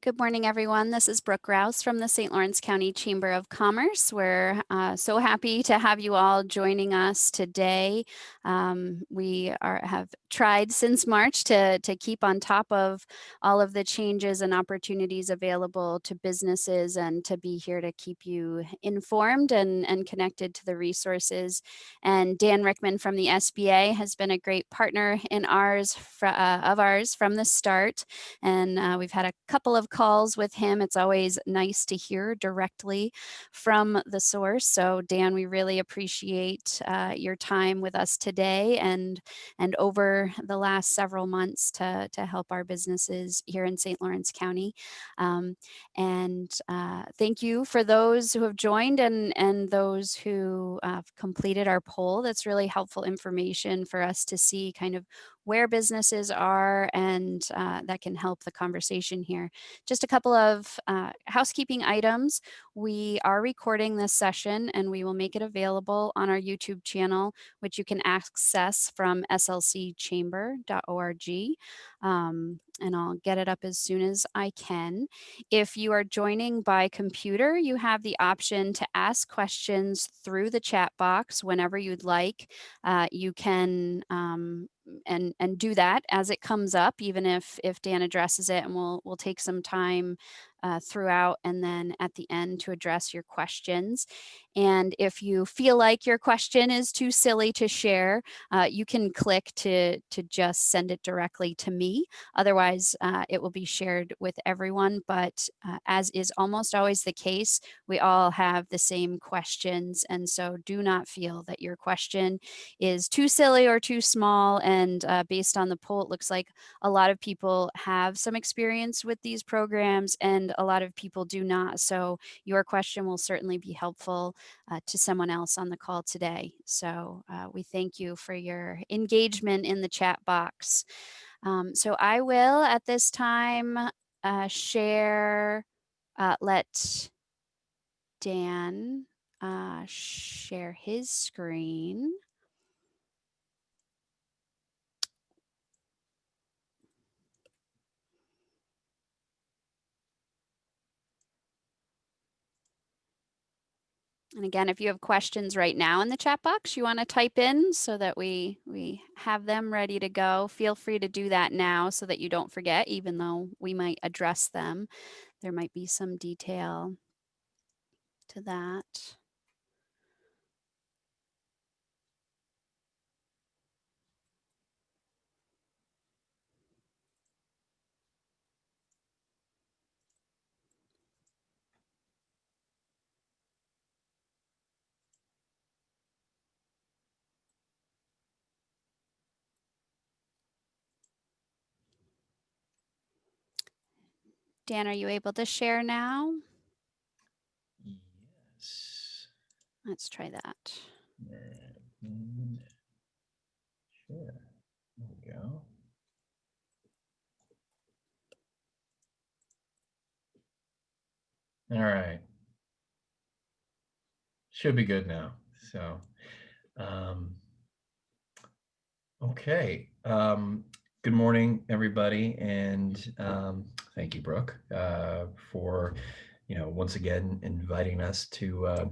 Good morning, everyone. This is Brooke Rouse from the St. Lawrence County Chamber of Commerce. We're so happy to have you all joining us today. We have tried since March to keep on top of all of the changes and opportunities available to businesses and to be here to keep you informed and connected to the resources. And Dan Rickman from the SBA has been a great partner of ours from the start. And we've had a couple of calls with him. It's always nice to hear directly from the source. So Dan, we really appreciate your time with us today and over the last several months to help our businesses here in St. Lawrence County. Thank you for those who have joined and those who completed our poll. That's really helpful information for us to see kind of where businesses are, and that can help the conversation here. Just a couple of housekeeping items. We are recording this session and we will make it available on our YouTube channel, which you can access from slcchamber.org. And I'll get it up as soon as I can. If you are joining by computer, you have the option to ask questions through the chat box whenever you'd like. You can and do that as it comes up, even if Dan addresses it, and we'll take some time throughout and then at the end to address your questions. And if you feel like your question is too silly to share, you can click to just send it directly to me. Otherwise, it will be shared with everyone. But as is almost always the case, we all have the same questions. And so do not feel that your question is too silly or too small. And based on the poll, it looks like a lot of people have some experience with these programs and a lot of people do not. So your question will certainly be helpful to someone else on the call today. So we thank you for your engagement in the chat box. So I will at this time let Dan share his screen. And again, if you have questions right now in the chat box you want to type in so that we have them ready to go, feel free to do that now so that you don't forget, even though we might address them. There might be some detail to that. Dan, are you able to share now? Yes. Let's try that. And sure. There we go. All right. Should be good now. So, okay. Good morning, everybody, and thank you, Brooke, for once again inviting us to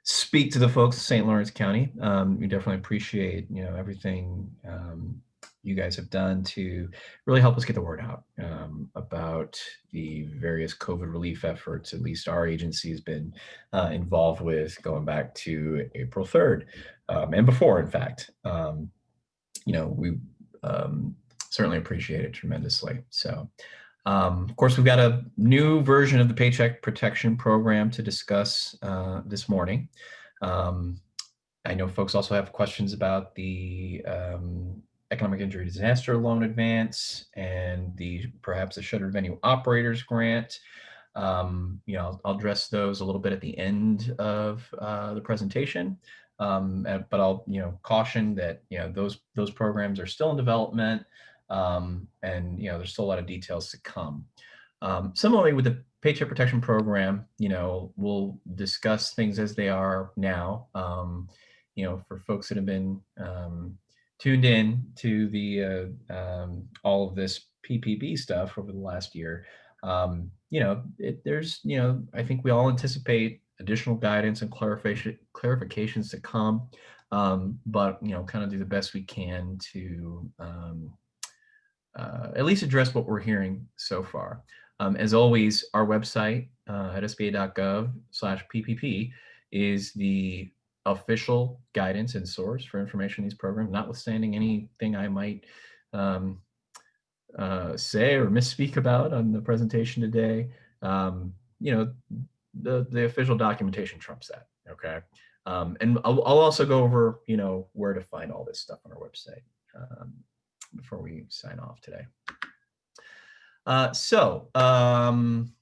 speak to the folks of St. Lawrence County. We definitely appreciate everything you guys have done to really help us get the word out about the various COVID relief efforts. At least our agency has been involved with going back to April 3rd and before, in fact. We certainly appreciate it tremendously. So, of course, we've got a new version of the Paycheck Protection Program to discuss this morning. I know folks also have questions about the Economic Injury Disaster Loan Advance and perhaps the Shuttered Venue Operators Grant. I'll address those a little bit at the end of the presentation. But I'll caution that those programs are still in development, and there's still a lot of details to come. Similarly with the Paycheck Protection Program, we'll discuss things as they are now. For folks that have been tuned in to the all of this PPP stuff over the last year, there's, I think we all anticipate additional guidance and clarifications to come, but, kind of do the best we can to at least address what we're hearing so far. As always, our website at sba.gov/PPP is the official guidance and source for information in these programs, notwithstanding anything I might um, say or misspeak about on the presentation today. Um, you know, the official documentation trumps that. Okay. And I'll also go over, where to find all this stuff on our website before we sign off today.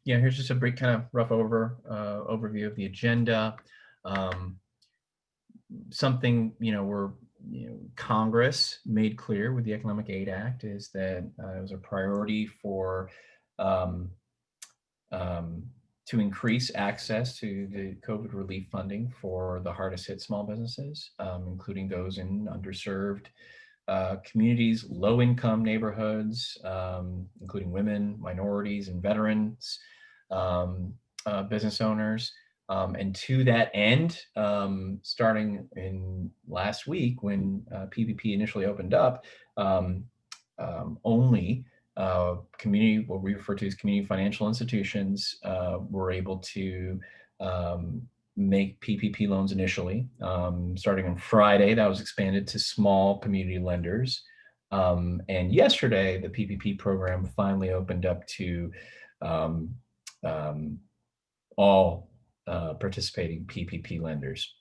Here's just a brief kind of rough overview of the agenda. Something, Congress made clear with the Economic Aid Act is that it was a priority for um, to increase access to the COVID relief funding for the hardest hit small businesses, including those in underserved communities, low-income neighborhoods, including women, minorities, and veterans, business owners. And to that end, starting in last week when PPP initially opened up, only community, what we refer to as community financial institutions, were able to make PPP loans initially. Starting on Friday, that was expanded to small community lenders. And yesterday, the PPP program finally opened up to all participating PPP lenders.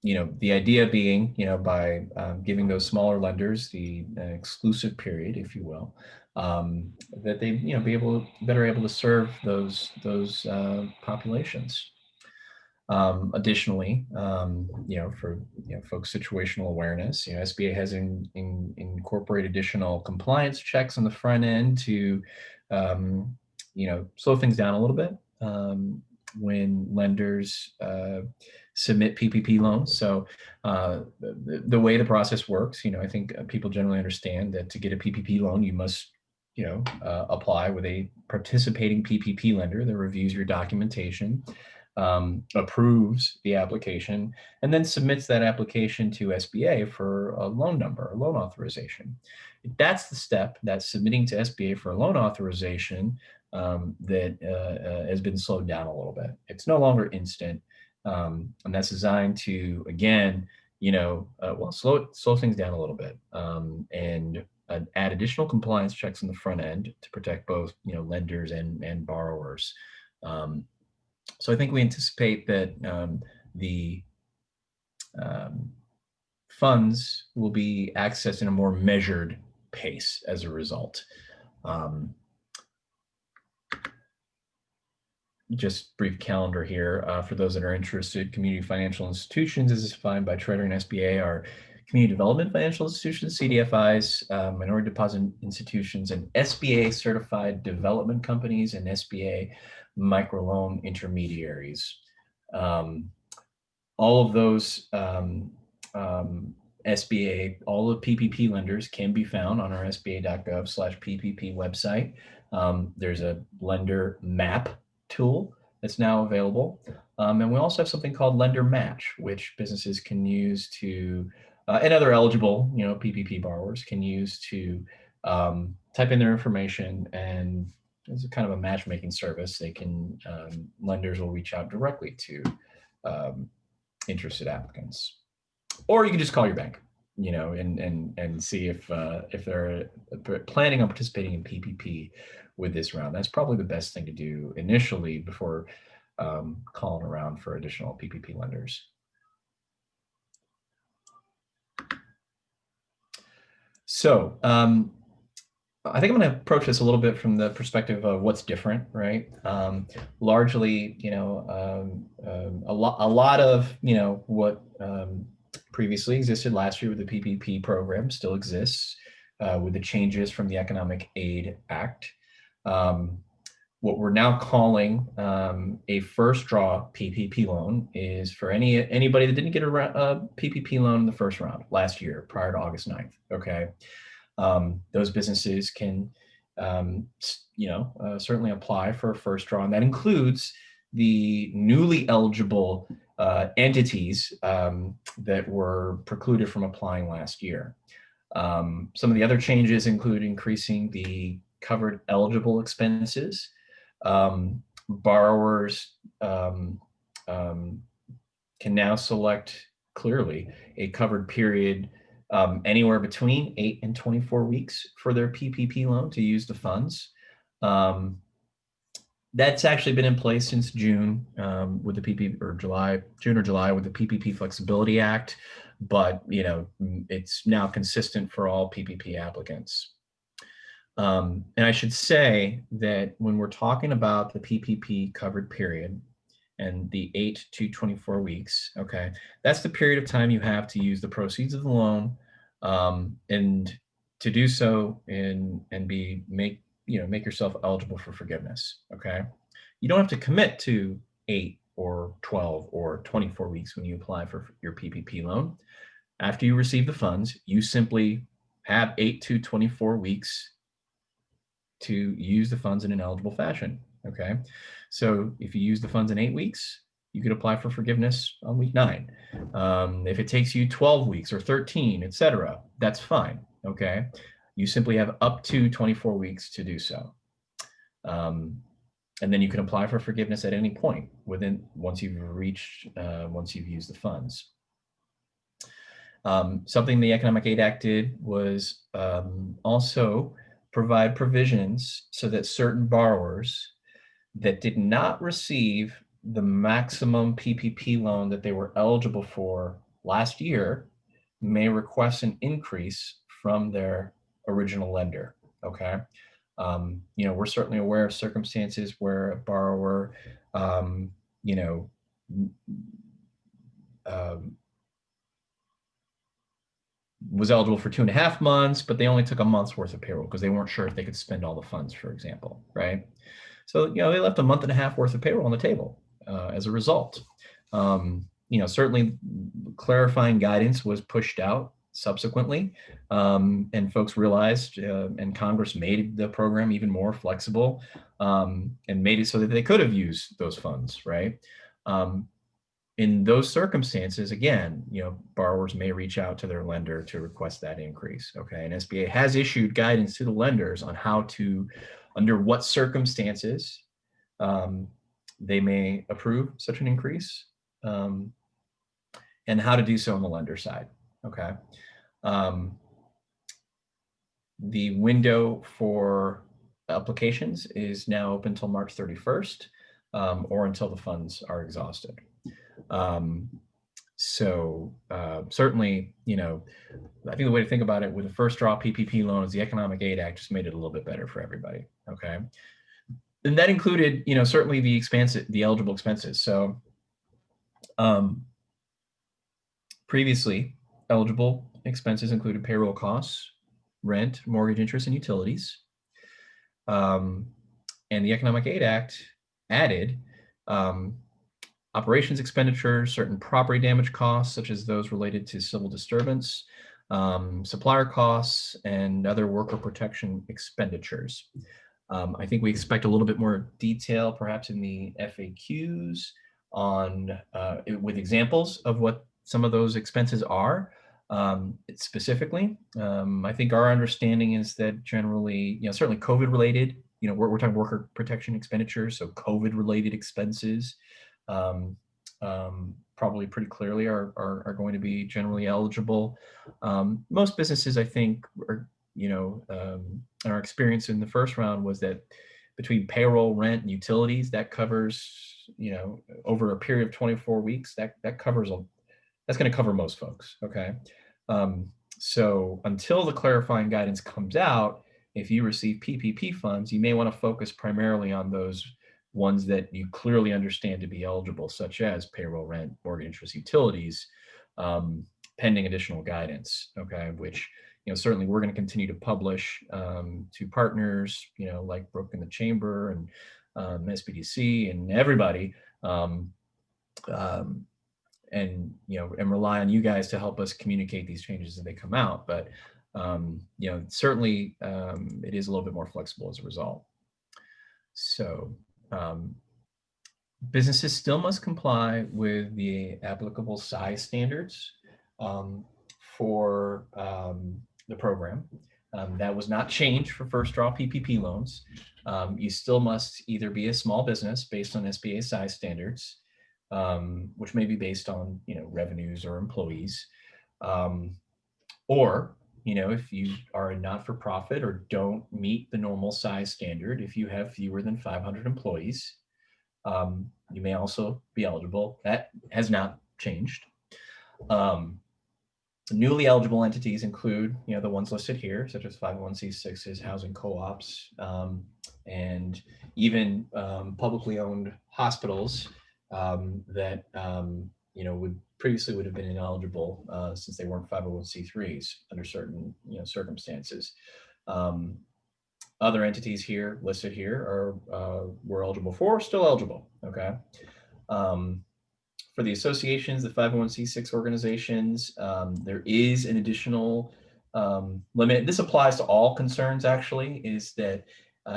The idea being, by giving those smaller lenders the exclusive period, if you will, that they, be better able to serve those populations. Additionally, for folks' situational awareness, SBA has incorporated additional compliance checks on the front end to, slow things down a little bit when lenders submit PPP loans. So the way the process works, I think people generally understand that to get a PPP loan, you must apply with a participating PPP lender that reviews your documentation, approves the application, and then submits that application to SBA for a loan number, a loan authorization. That's the step, that's submitting to SBA for a loan authorization, that has been slowed down a little bit. It's no longer instant, and that's designed to, again, slow things down a little bit, and add additional compliance checks on the front end to protect both, lenders and borrowers. So I think we anticipate that the funds will be accessed in a more measured pace as a result. Just brief calendar here for those that are interested. Community financial institutions is defined by Treasury and SBA are community development financial institutions, CDFIs, minority deposit institutions, and SBA certified development companies and SBA microloan intermediaries. All of those SBA, all the PPP lenders can be found on our sba.gov/PPP website. There's a lender map tool that's now available. And we also have something called Lender Match, which businesses can use to, and other eligible, PPP borrowers can use to type in their information, and it's a kind of a matchmaking service. They can, lenders will reach out directly to interested applicants. Or you can just call your bank, and see if they're planning on participating in PPP with this round. That's probably the best thing to do initially before calling around for additional PPP lenders. So I think I'm going to approach this a little bit from the perspective of what's different, right? Largely, a lot of, what previously existed last year with the PPP program still exists with the changes from the Economic Aid Act. What we're now calling a first draw PPP loan is for anybody that didn't get a PPP loan in the first round last year prior to August 9th. Okay. Those businesses can certainly apply for a first draw. And that includes the newly eligible entities that were precluded from applying last year. Some of the other changes include increasing the covered eligible expenses. Borrowers can now select clearly a covered period anywhere between 8 and 24 weeks for their PPP loan to use the funds. That's actually been in place since June with the PPP, or June or July with the PPP Flexibility Act, but it's now consistent for all PPP applicants. And I should say that when we're talking about the PPP covered period and the 8 to 24 weeks, okay, that's the period of time you have to use the proceeds of the loan, and to do so and make yourself eligible for forgiveness. Okay, you don't have to commit to 8 or 12 or 24 weeks when you apply for your PPP loan. After you receive the funds, you simply have 8 to 24 weeks to use the funds in an eligible fashion. Okay, so if you use the funds in 8 weeks, you could apply for forgiveness on week 9. If it takes you 12 weeks or 13, etc., that's fine. Okay, you simply have up to 24 weeks to do so. And then you can apply for forgiveness at any point once you've used the funds. Something the Economic Aid Act did was also provide provisions so that certain borrowers that did not receive the maximum PPP loan that they were eligible for last year may request an increase from their original lender. Okay. We're certainly aware of circumstances where a borrower, was eligible for 2.5 months, but they only took a month's worth of payroll because they weren't sure if they could spend all the funds, for example, right? So, they left a month and a half worth of payroll on the table as a result. Certainly clarifying guidance was pushed out subsequently, and folks realized, and Congress made the program even more flexible, and made it so that they could have used those funds, right? In those circumstances, again, borrowers may reach out to their lender to request that increase. Okay, and SBA has issued guidance to the lenders on under what circumstances they may approve such an increase, and how to do so on the lender side. Okay, the window for applications is now open until March 31st, or until the funds are exhausted. Certainly, I think the way to think about it with the first draw PPP loans, the Economic Aid Act just made it a little bit better for everybody. Okay. And that included, certainly the eligible expenses. So, previously eligible expenses included payroll costs, rent, mortgage interest, and utilities. And the Economic Aid Act added, operations expenditures, certain property damage costs, such as those related to civil disturbance, supplier costs, and other worker protection expenditures. I think we expect a little bit more detail, perhaps in the FAQs with examples of what some of those expenses are. Specifically, I think our understanding is that generally, certainly COVID related, we're talking worker protection expenditures, so COVID related expenses, probably pretty clearly are going to be generally eligible. Most businesses, I think, our experience in the first round was that between payroll, rent, and utilities, that covers, over a period of 24 weeks, that's going to cover most folks. Okay. So until the clarifying guidance comes out, if you receive PPP funds, you may want to focus primarily on those ones that you clearly understand to be eligible, such as payroll, rent, mortgage interest, utilities, pending additional guidance. Okay, which certainly we're going to continue to publish to partners, like Brooke and the Chamber and SBDC and everybody, and rely on you guys to help us communicate these changes as they come out. But Certainly it is a little bit more flexible as a result. So businesses still must comply with the applicable size standards for the program. That was not changed for first draw PPP loans. You still must either be a small business based on SBA size standards, which may be based on revenues or employees, or if you are a not-for-profit or don't meet the normal size standard, if you have fewer than 500 employees, you may also be eligible. That has not changed. Newly eligible entities include, the ones listed here, such as 501c6s, housing co-ops, and even publicly owned hospitals that would previously have been ineligible since they weren't 501c3s under certain circumstances. Other entities here listed here were eligible for, still eligible. Okay. For the associations, the 501c6 organizations, there is an additional limit. This applies to all concerns, actually, is that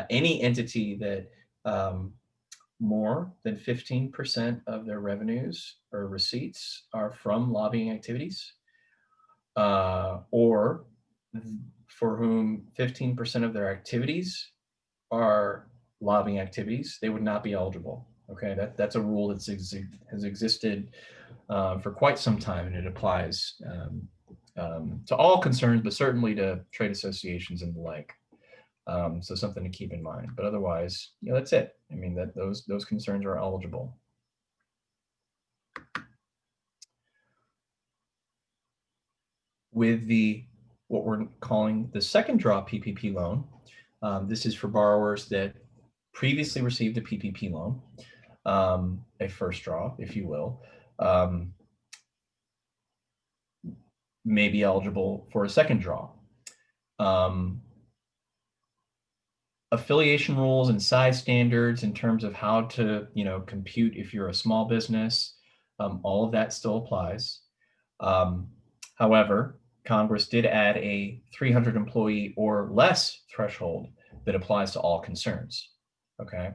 any entity that more than 15% of their revenues or receipts are from lobbying activities, or for whom 15% of their activities are lobbying activities, they would not be eligible. Okay, that's a rule that has existed for quite some time, and it applies to all concerns, but certainly to trade associations and the like. So something to keep in mind. But otherwise, that's it. I mean, that those concerns are eligible. With what we're calling the second draw PPP loan, this is for borrowers that previously received a PPP loan, a first draw, if you will, may be eligible for a second draw. Affiliation rules and size standards in terms of how to, compute if you're a small business, all of that still applies. However, Congress did add a 300 employee or less threshold that applies to all concerns. Okay.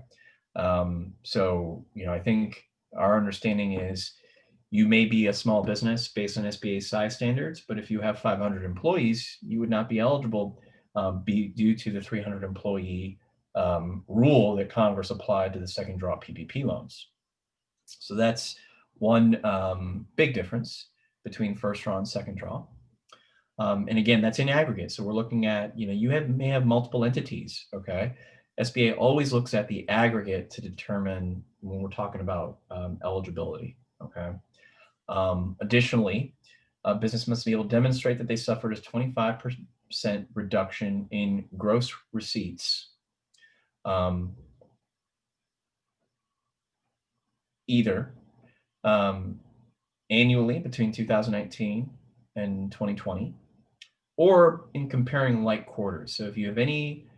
So, I think our understanding is you may be a small business based on SBA size standards, but if you have 500 employees, you would not be eligible due to the 300 employee rule that Congress applied to the second draw PPP loans. So that's one big difference between first draw and second draw. And again, that's in aggregate. So we're looking at, may have multiple entities, okay? SBA always looks at the aggregate to determine when we're talking about eligibility, okay? Additionally, a business must be able to demonstrate that they suffered a 25% reduction in gross receipts, either annually between 2019 and 2020, or in comparing like quarters. So if you have any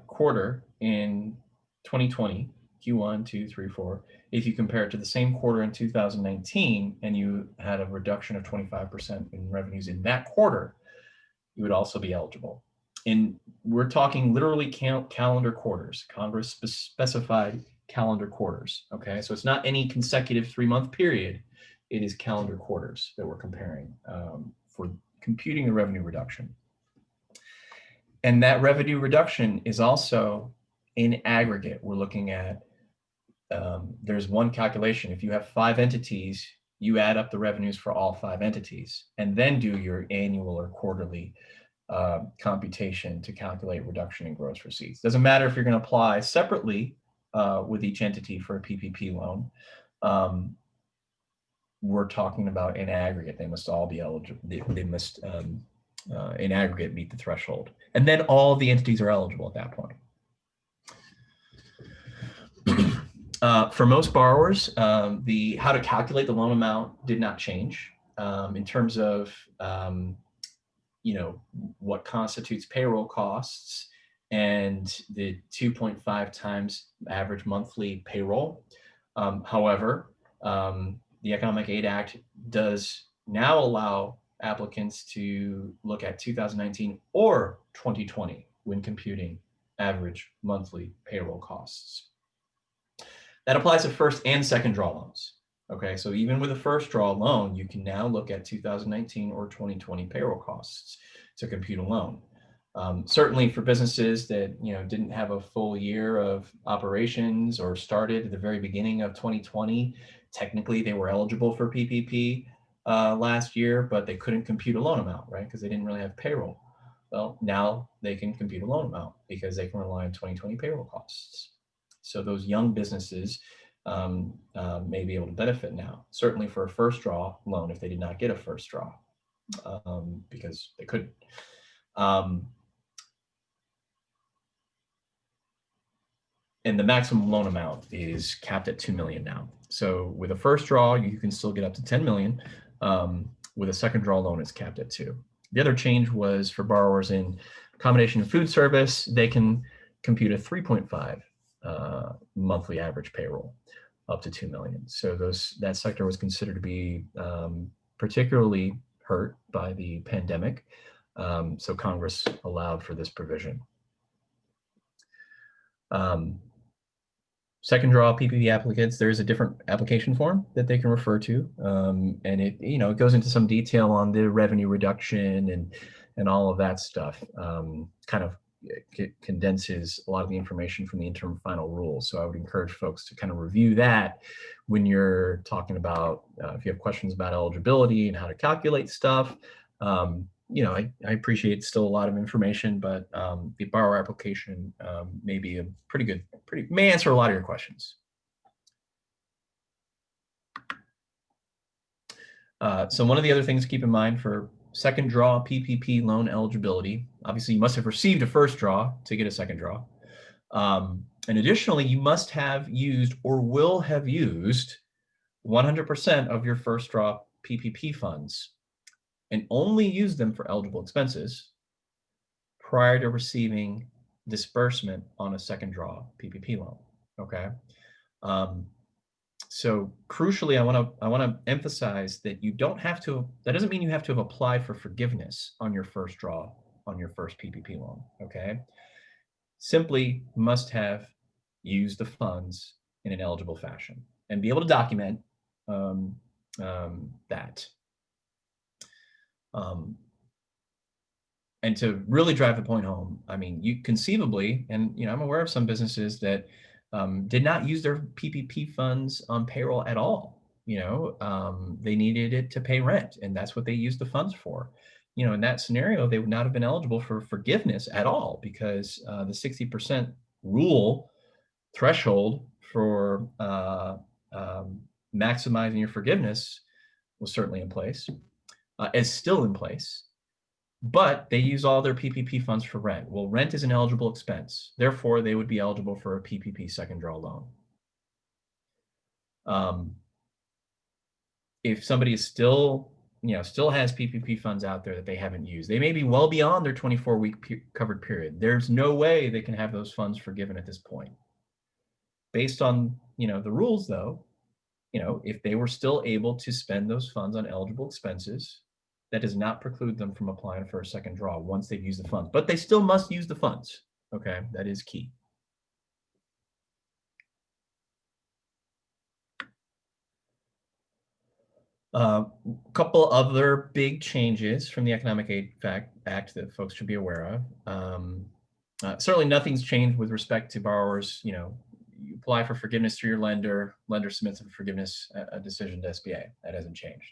quarter in 2020, Q1, 2, 3, 4, if you compare it to the same quarter in 2019 and you had a reduction of 25% in revenues in that quarter, you would also be eligible. And we're talking literally calendar quarters. Congress specified calendar quarters, okay? So it's not any consecutive 3-month period. It is calendar quarters that we're comparing for computing the revenue reduction. And that revenue reduction is also in aggregate. We're looking at, there's one calculation. If you have 5 entities, you add up the revenues for all 5 entities and then do your annual or quarterly computation to calculate reduction in gross receipts. Doesn't matter if you're going to apply separately with each entity for a PPP loan. We're talking about in aggregate. They must all be eligible. They must, in aggregate, meet the threshold. And then all the entities are eligible at that point. For most borrowers, how to calculate the loan amount did not change in terms of what constitutes payroll costs and the 2.5 times average monthly payroll. However, the Economic Aid Act does now allow applicants to look at 2019 or 2020 when computing average monthly payroll costs. That applies to first and second draw loans. Okay, so even with a first draw loan, you can now look at 2019 or 2020 payroll costs to compute a loan. Certainly for businesses that didn't have a full year of operations or started at the very beginning of 2020, technically they were eligible for PPP last year, but they couldn't compute a loan amount, right? Because they didn't really have payroll. Well, now they can compute a loan amount because they can rely on 2020 payroll costs. So those young businesses may be able to benefit now, certainly for a first draw loan if they did not get a first draw because they couldn't. And the maximum loan amount is capped at $2 million now. So with a first draw, you can still get up to $10 million. With a second draw loan, it's capped at $2 million. The other change was for borrowers in accommodation and food service, they can compute a 3.5 monthly average payroll up to $2 million. So that sector was considered to be particularly hurt by the pandemic. So Congress allowed for this provision. Second draw PPP applicants, there's a different application form that they can refer to, and it goes into some detail on the revenue reduction and all of that stuff. Kind of condenses a lot of the information from the interim final rule. So I would encourage folks to kind of review that when you're talking about if you have questions about eligibility and how to calculate stuff. I appreciate still a lot of information, but the borrower application may be a may answer a lot of your questions. So one of the other things to keep in mind for second draw PPP loan eligibility, obviously you must have received a first draw to get a second draw. And additionally, you must have used or will have used 100% of your first draw PPP funds and only use them for eligible expenses prior to receiving disbursement on a second draw PPP loan. Okay. So crucially, I want to emphasize that you don't have to. That doesn't mean you have to have applied for forgiveness on your first draw on your first PPP loan. Okay. Simply must have used the funds in an eligible fashion and be able to document that. And to really drive the point home, I mean, you conceivably, and I'm aware of some businesses that did not use their PPP funds on payroll at all. They needed it to pay rent, and that's what they used the funds for. In that scenario, they would not have been eligible for forgiveness at all because the 60% rule threshold for maximizing your forgiveness was certainly in place. Is still in place. But they use all their PPP funds for rent. Well, rent is an eligible expense. Therefore, they would be eligible for a PPP second draw loan. If somebody is still has PPP funds out there that they haven't used, they may be well beyond their 24-week covered period. There's no way they can have those funds forgiven at this point. Based on, the rules though, if they were still able to spend those funds on eligible expenses, that does not preclude them from applying for a second draw once they've used the funds, but they still must use the funds. Okay, that is key. A couple other big changes from the Economic Aid Act that folks should be aware of. Certainly nothing's changed with respect to borrowers. You apply for forgiveness through your lender submits a forgiveness decision to SBA. That hasn't changed.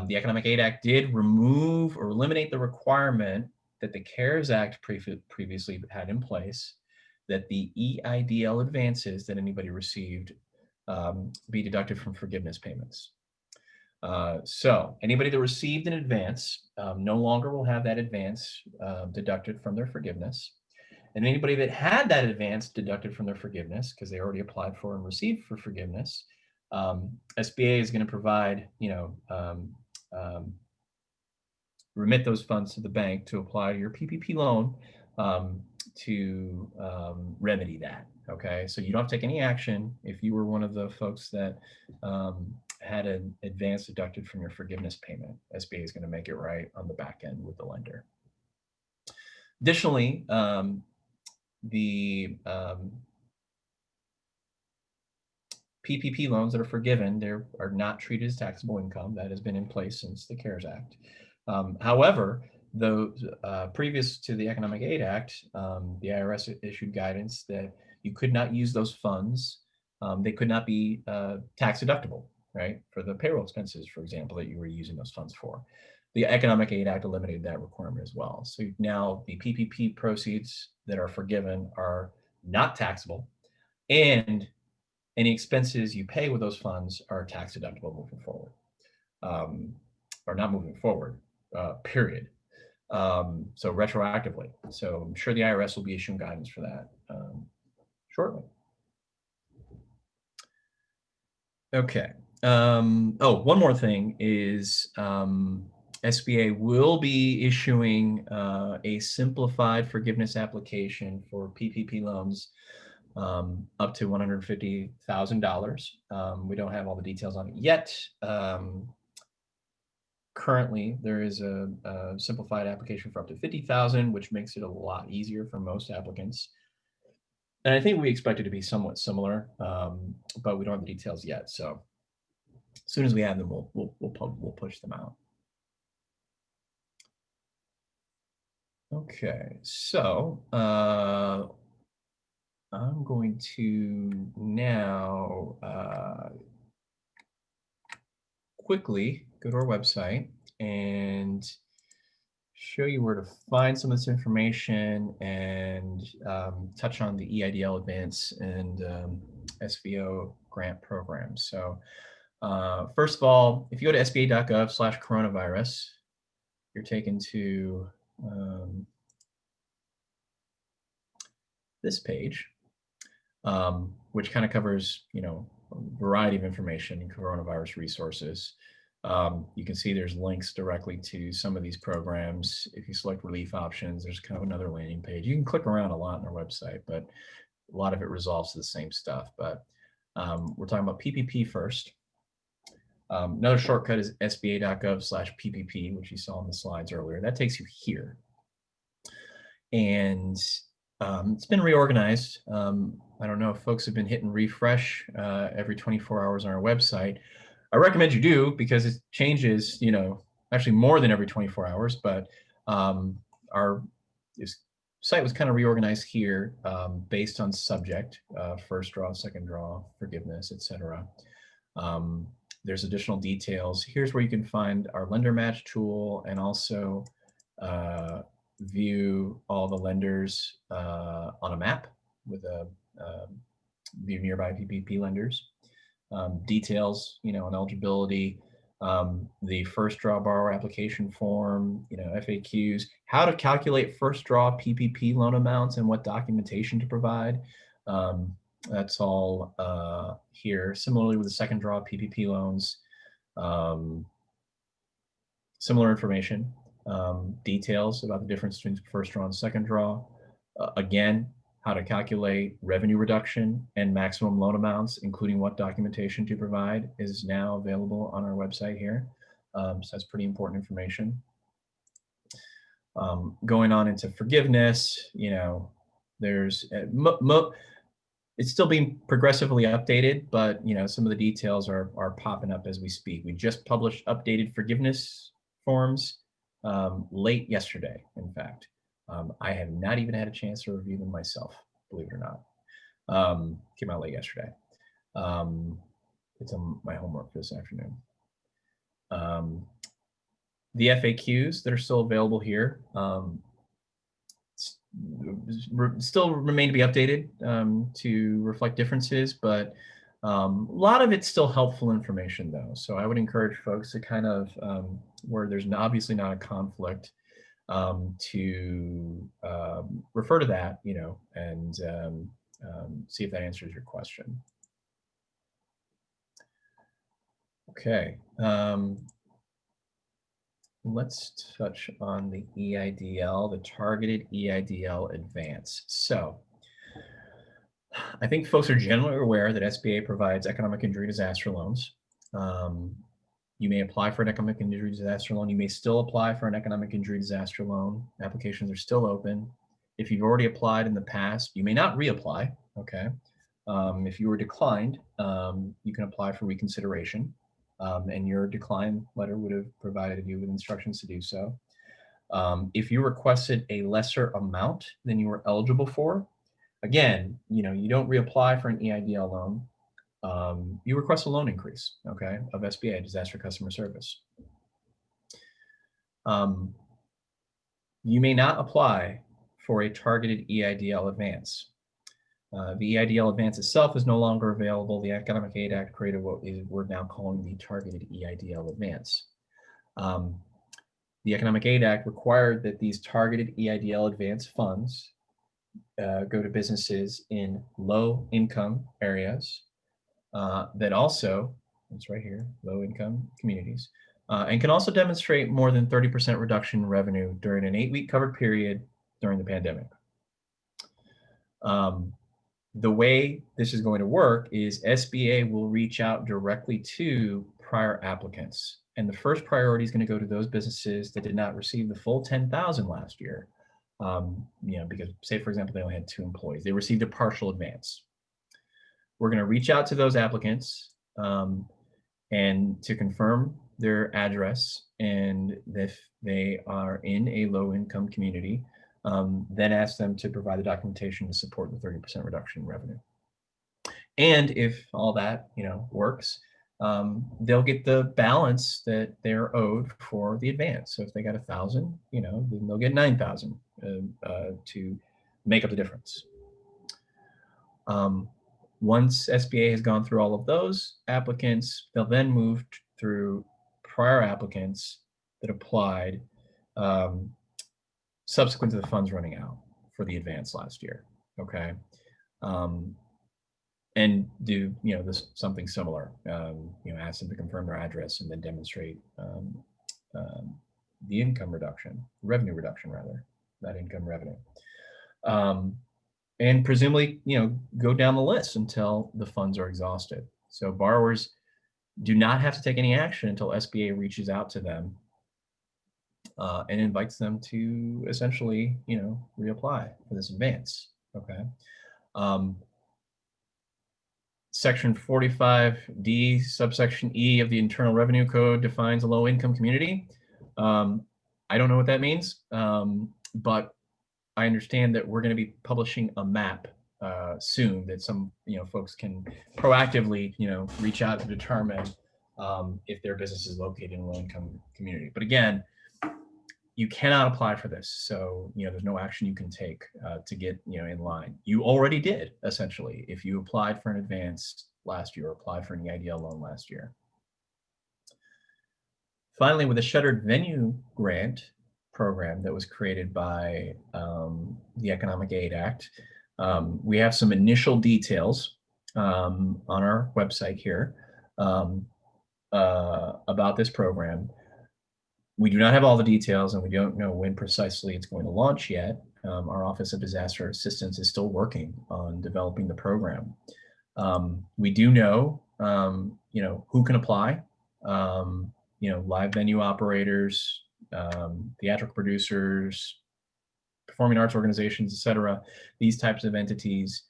The Economic Aid Act did remove or eliminate the requirement that the CARES Act previously had in place that the EIDL advances that anybody received be deducted from forgiveness payments. So anybody that received an advance no longer will have that advance deducted from their forgiveness. And anybody that had that advance deducted from their forgiveness because they already applied for and received for forgiveness, SBA is going to provide, remit those funds to the bank to apply to your PPP loan to remedy that. Okay, so you don't have to take any action if you were one of the folks that had an advance deducted from your forgiveness payment. SBA is going to make it right on the back end with the lender. Additionally, the PPP loans that are forgiven, they are not treated as taxable income. That has been in place since the CARES Act. However, those previous to the Economic Aid Act, the IRS issued guidance that you could not use those funds. They could not be tax deductible, right? For the payroll expenses, for example, that you were using those funds for. The Economic Aid Act eliminated that requirement as well. So now the PPP proceeds that are forgiven are not taxable, and any expenses you pay with those funds are tax deductible moving forward, or not moving forward, period. So retroactively. So I'm sure the IRS will be issuing guidance for that shortly. Okay. Oh, one more thing is SBA will be issuing a simplified forgiveness application for PPP loans up to $150,000. We don't have all the details on it yet. Currently, there is a simplified application for up to $50,000, which makes it a lot easier for most applicants. And I think we expect it to be somewhat similar, but we don't have the details yet. So as soon as we have them, we'll push them out. Okay, so I'm going to now quickly go to our website and show you where to find some of this information and touch on the EIDL advance and SVO grant programs. So first of all, if you go to sba.gov/coronavirus, you're taken to this page, which kind of covers, a variety of information in coronavirus resources. You can see there's links directly to some of these programs. If you select relief options, there's kind of another landing page. You can click around a lot on our website, but a lot of it resolves to the same stuff. But we're talking about PPP first. Another shortcut is sba.gov/PPP, which you saw on the slides earlier. That takes you here. And it's been reorganized. I don't know if folks have been hitting refresh every 24 hours on our website. I recommend you do, because it changes, actually more than every 24 hours, but our site was kind of reorganized here based on subject, first draw, second draw, forgiveness, etc. There's additional details. Here's where you can find our lender match tool and also view all the lenders on a map with a view nearby PPP lenders. Details, on eligibility, the first draw borrower application form, FAQs, how to calculate first draw PPP loan amounts and what documentation to provide. That's all here. Similarly with the second draw PPP loans, similar information, details about the difference between first draw and second draw. Again, how to calculate revenue reduction and maximum loan amounts, including what documentation to provide, is now available on our website here. So that's pretty important information. Going on into forgiveness, there's it's still being progressively updated, but some of the details are popping up as we speak. We just published updated forgiveness forms late yesterday, in fact. I have not even had a chance to review them myself, believe it or not. Came out late yesterday. It's on my homework for this afternoon. The FAQs that are still available here still remain to be updated to reflect differences, but a lot of it's still helpful information though. So I would encourage folks to kind of, where there's obviously not a conflict, to refer to that, and see if that answers your question. Okay. Let's touch on the EIDL, the targeted EIDL advance. So I think folks are generally aware that SBA provides economic injury disaster loans. You may apply for an economic injury disaster loan. You may still apply for an economic injury disaster loan. Applications are still open. If you've already applied in the past, you may not reapply. Okay. If you were declined, you can apply for reconsideration, and your decline letter would have provided you with instructions to do so. If you requested a lesser amount than you were eligible for, again, you don't reapply for an EIDL loan. You request a loan increase, okay, of SBA, Disaster Customer Service. You may not apply for a targeted EIDL advance. The EIDL advance itself is no longer available. The Economic Aid Act created what we're now calling the targeted EIDL advance. The Economic Aid Act required that these targeted EIDL advance funds go to businesses in low-income areas that also, it's right here, low-income communities, and can also demonstrate more than 30% reduction in revenue during an 8-week covered period during the pandemic. The way this is going to work is SBA will reach out directly to prior applicants. And the first priority is going to go to those businesses that did not receive the full 10,000 last year. Because say, for example, they only had 2 employees, they received a partial advance. We're going to reach out to those applicants and to confirm their address, and if they are in a low-income community, then ask them to provide the documentation to support the 30% reduction in revenue. And if all that works, they'll get the balance that they're owed for the advance. So if they got 1,000, then they'll get 9,000 to make up the difference. Once SBA has gone through all of those applicants, they'll then move through prior applicants that applied subsequent to the funds running out for the advance last year. Okay. And do this something similar. Ask them to confirm their address and then demonstrate the income reduction, revenue reduction rather, that income revenue. And presumably, go down the list until the funds are exhausted. So borrowers do not have to take any action until SBA reaches out to them and invites them to essentially, reapply for this advance. Okay. Section 45D, subsection E of the Internal Revenue Code defines a low-income community. I don't know what that means, but I understand that we're going to be publishing a map soon that some folks can proactively reach out to determine if their business is located in a low-income community. But again, you cannot apply for this, so there's no action you can take to get in line. You already did, essentially, if you applied for an advance last year or applied for an EIDL loan last year. Finally, with the Shuttered Venue Grant program that was created by the Economic Aid Act, we have some initial details on our website here about this program. We do not have all the details, and we don't know when precisely it's going to launch yet. Our Office of Disaster Assistance is still working on developing the program. We do know, who can apply. Live venue operators, theatrical producers, performing arts organizations, etc. These types of entities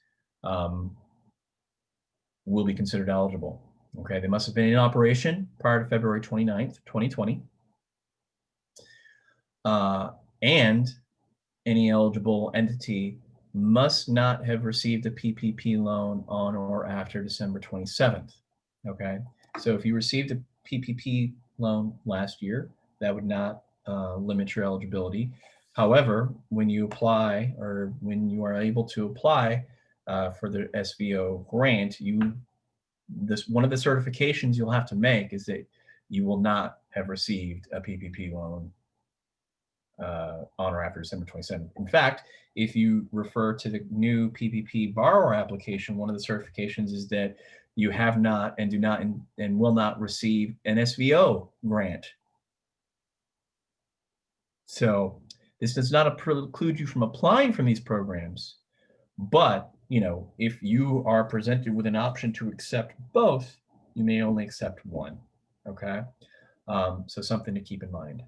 will be considered eligible. Okay, they must have been in operation prior to February 29th, 2020. And any eligible entity must not have received a PPP loan on or after December 27th. Okay, so if you received a PPP loan last year, that would not limit your eligibility. However, when you apply, or when you are able to apply for the SVO grant, one of the certifications you'll have to make is that you will not have received a PPP loan on or after December 27th. In fact, if you refer to the new PPP borrower application, one of the certifications is that you have not and do not and will not receive an SVO grant. So this does not preclude you from applying from these programs, but if you are presented with an option to accept both, You may only accept one. Okay. So something to keep in mind.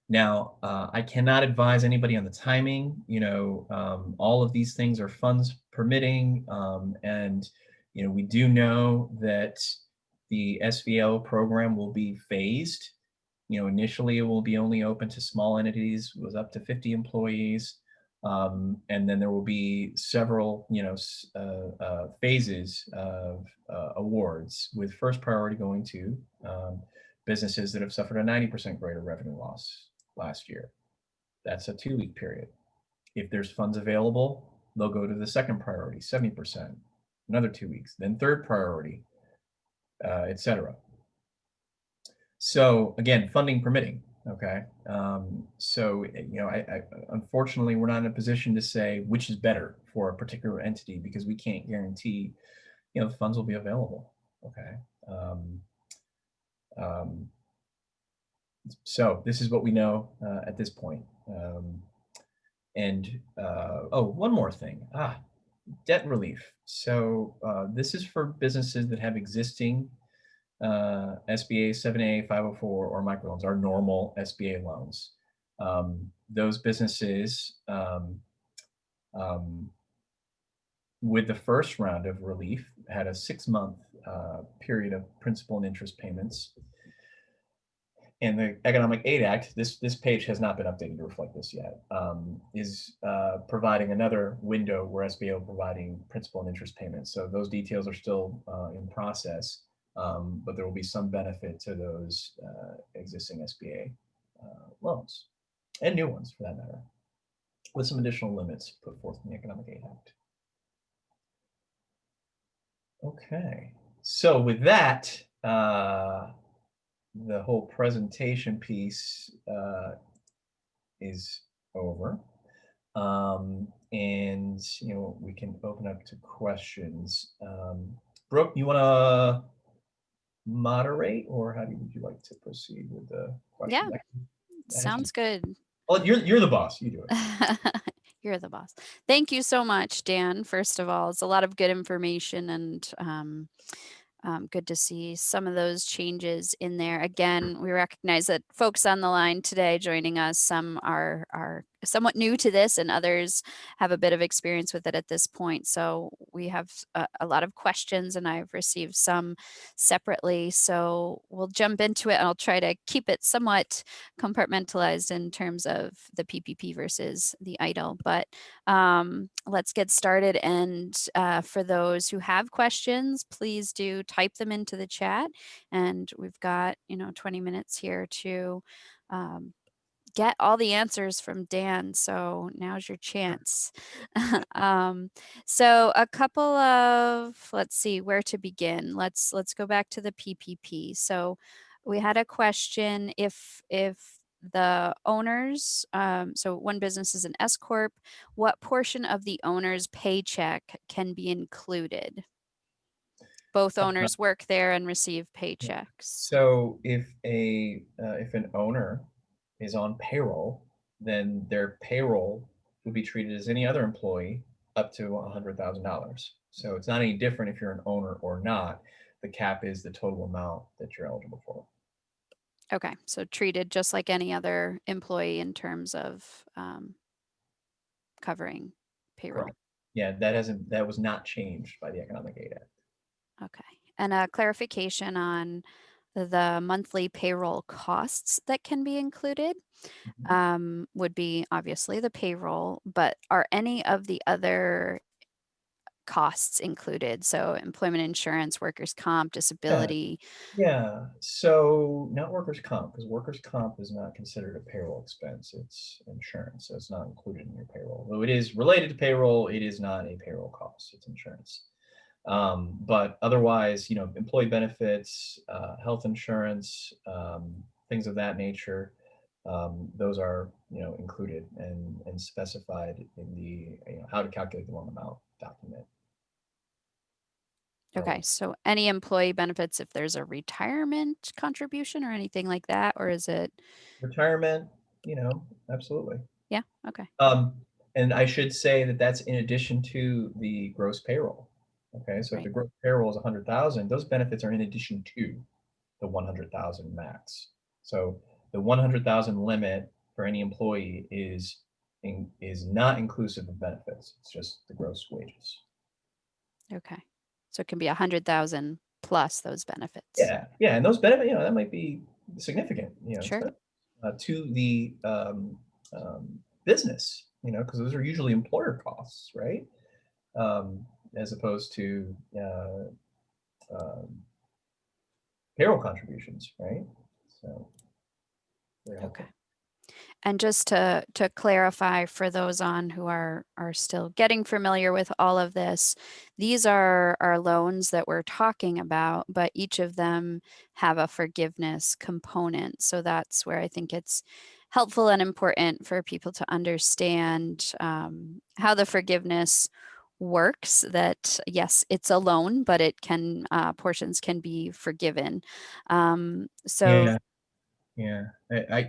Now, I cannot advise anybody on the timing. All of these things are funds permitting, and we do know that the SVO program will be phased. Initially it will be only open to small entities with up to 50 employees, and then there will be several, phases of awards, with first priority going to businesses that have suffered a 90% greater revenue loss last year. That's a 2-week period. If there's funds available, they'll go to the second priority, 70%, another 2 weeks, then third priority, etc. So again, funding permitting. Okay. I unfortunately, we're not in a position to say which is better for a particular entity, because we can't guarantee, the funds will be available. Okay. Um, so this is what we know at this point. One more thing. Debt relief. So this is for businesses that have existing SBA 7A, 504, or microloans, are normal SBA loans. Those businesses, with the first round of relief, had a 6-month period of principal and interest payments. And the Economic Aid Act, this page has not been updated to reflect this yet, is providing another window where SBA will be providing principal and interest payments. So those details are still in process, but there will be some benefit to those existing SBA loans, and new ones for that matter, with some additional limits put forth in the Economic Aid Act. Okay, so with that, the whole presentation piece is over. And we can open up to questions. Brooke, you want to moderate, or would you like to proceed with the Yeah, questions? sounds good. Oh, you're the boss. You do it. You're the boss. Thank you so much, Dan. First of all, it's a lot of good information, and good to see some of those changes in there. Again, we recognize that folks on the line today joining us, some are somewhat new to this, and others have a bit of experience with it at this point. So we have a lot of questions, and I've received some separately. So we'll jump into it, and I'll try to keep it somewhat compartmentalized in terms of the PPP versus the EIDL. But let's get started. And for those who have questions, please do type them into the chat. And we've got 20 minutes here to get all the answers from Dan. So now's your chance. So a couple of, let's see where to begin. Let's go back to the PPP. So we had a question if the owners, so one business is an S corp, what portion of the owner's paycheck can be included? Both owners work there and receive paychecks. So if an owner is on payroll, then their payroll would be treated as any other employee up to $100,000. So it's not any different if you're an owner or not. The cap is the total amount that you're eligible for. Okay, so treated just like any other employee in terms of covering payroll. Correct. Yeah, that was not changed by the Economic Aid Act. Okay, and a clarification on the monthly payroll costs that can be included would be obviously the payroll, but are any of the other costs included? So employment insurance, workers' comp, disability. Yeah. So not workers' comp, because workers' comp is not considered a payroll expense. It's insurance, so it's not included in your payroll. Though it is related to payroll, it is not a payroll cost. It's insurance. But otherwise, employee benefits, health insurance, things of that nature, those are included and specified in the how to calculate the loan amount document. Okay, so any employee benefits if there's a retirement contribution or anything like that, or is it? Retirement, absolutely. Yeah, okay. And I should say that that's in addition to the gross payroll. Okay, so if Right. the gross payroll is 100,000, those benefits are in addition to the 100,000 max. So the 100,000 limit for any employee is not inclusive of benefits. It's just the gross wages. Okay. So it can be 100,000 plus those benefits. Yeah, yeah, and those benefits, that might be significant, Sure. to the business, because those are usually employer costs, right? Um, as opposed to um, payroll contributions, right? So very Okay. helpful. And just to clarify for those on who are still getting familiar with all of this, these are loans that we're talking about, but each of them have a forgiveness component. So that's where I think it's helpful and important for people to understand how the forgiveness works. That yes, it's a loan, but it can portions can be forgiven. So Yeah, yeah.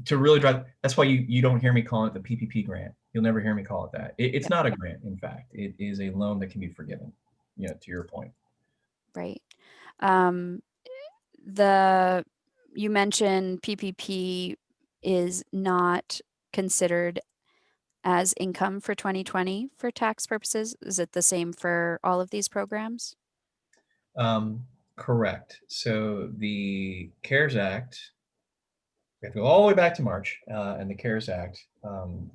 To really drive. That's why you don't hear me call it the PPP grant. You'll never hear me call it that. It's yep, not a grant. In fact, it is a loan that can be forgiven. To your point. right. Um, the you mentioned PPP is not considered as income for 2020 for tax purposes. Is it the same for all of these programs? Correct. So the CARES Act, we have to go all the way back to March, and the CARES Act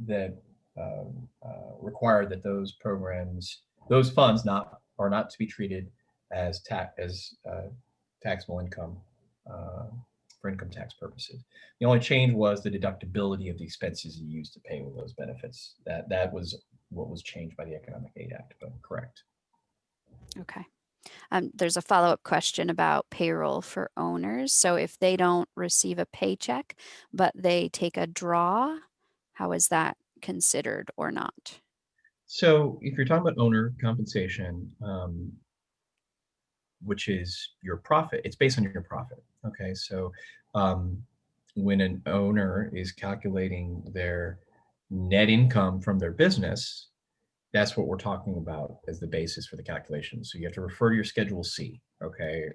that required that those programs, those funds, are not to be treated as taxable income uh, for income tax purposes. The only change was the deductibility of the expenses you used to pay with those benefits. That was what was changed by the Economic Aid Act. But correct. Okay. There's a follow-up question about payroll for owners. So if they don't receive a paycheck, but they take a draw, how is that considered or not? So if you're talking about owner compensation, which is your profit. It's based on your profit. Okay, so um, when an owner is calculating their net income from their business, that's what we're talking about as the basis for the calculation. So you have to refer to your Schedule C, okay,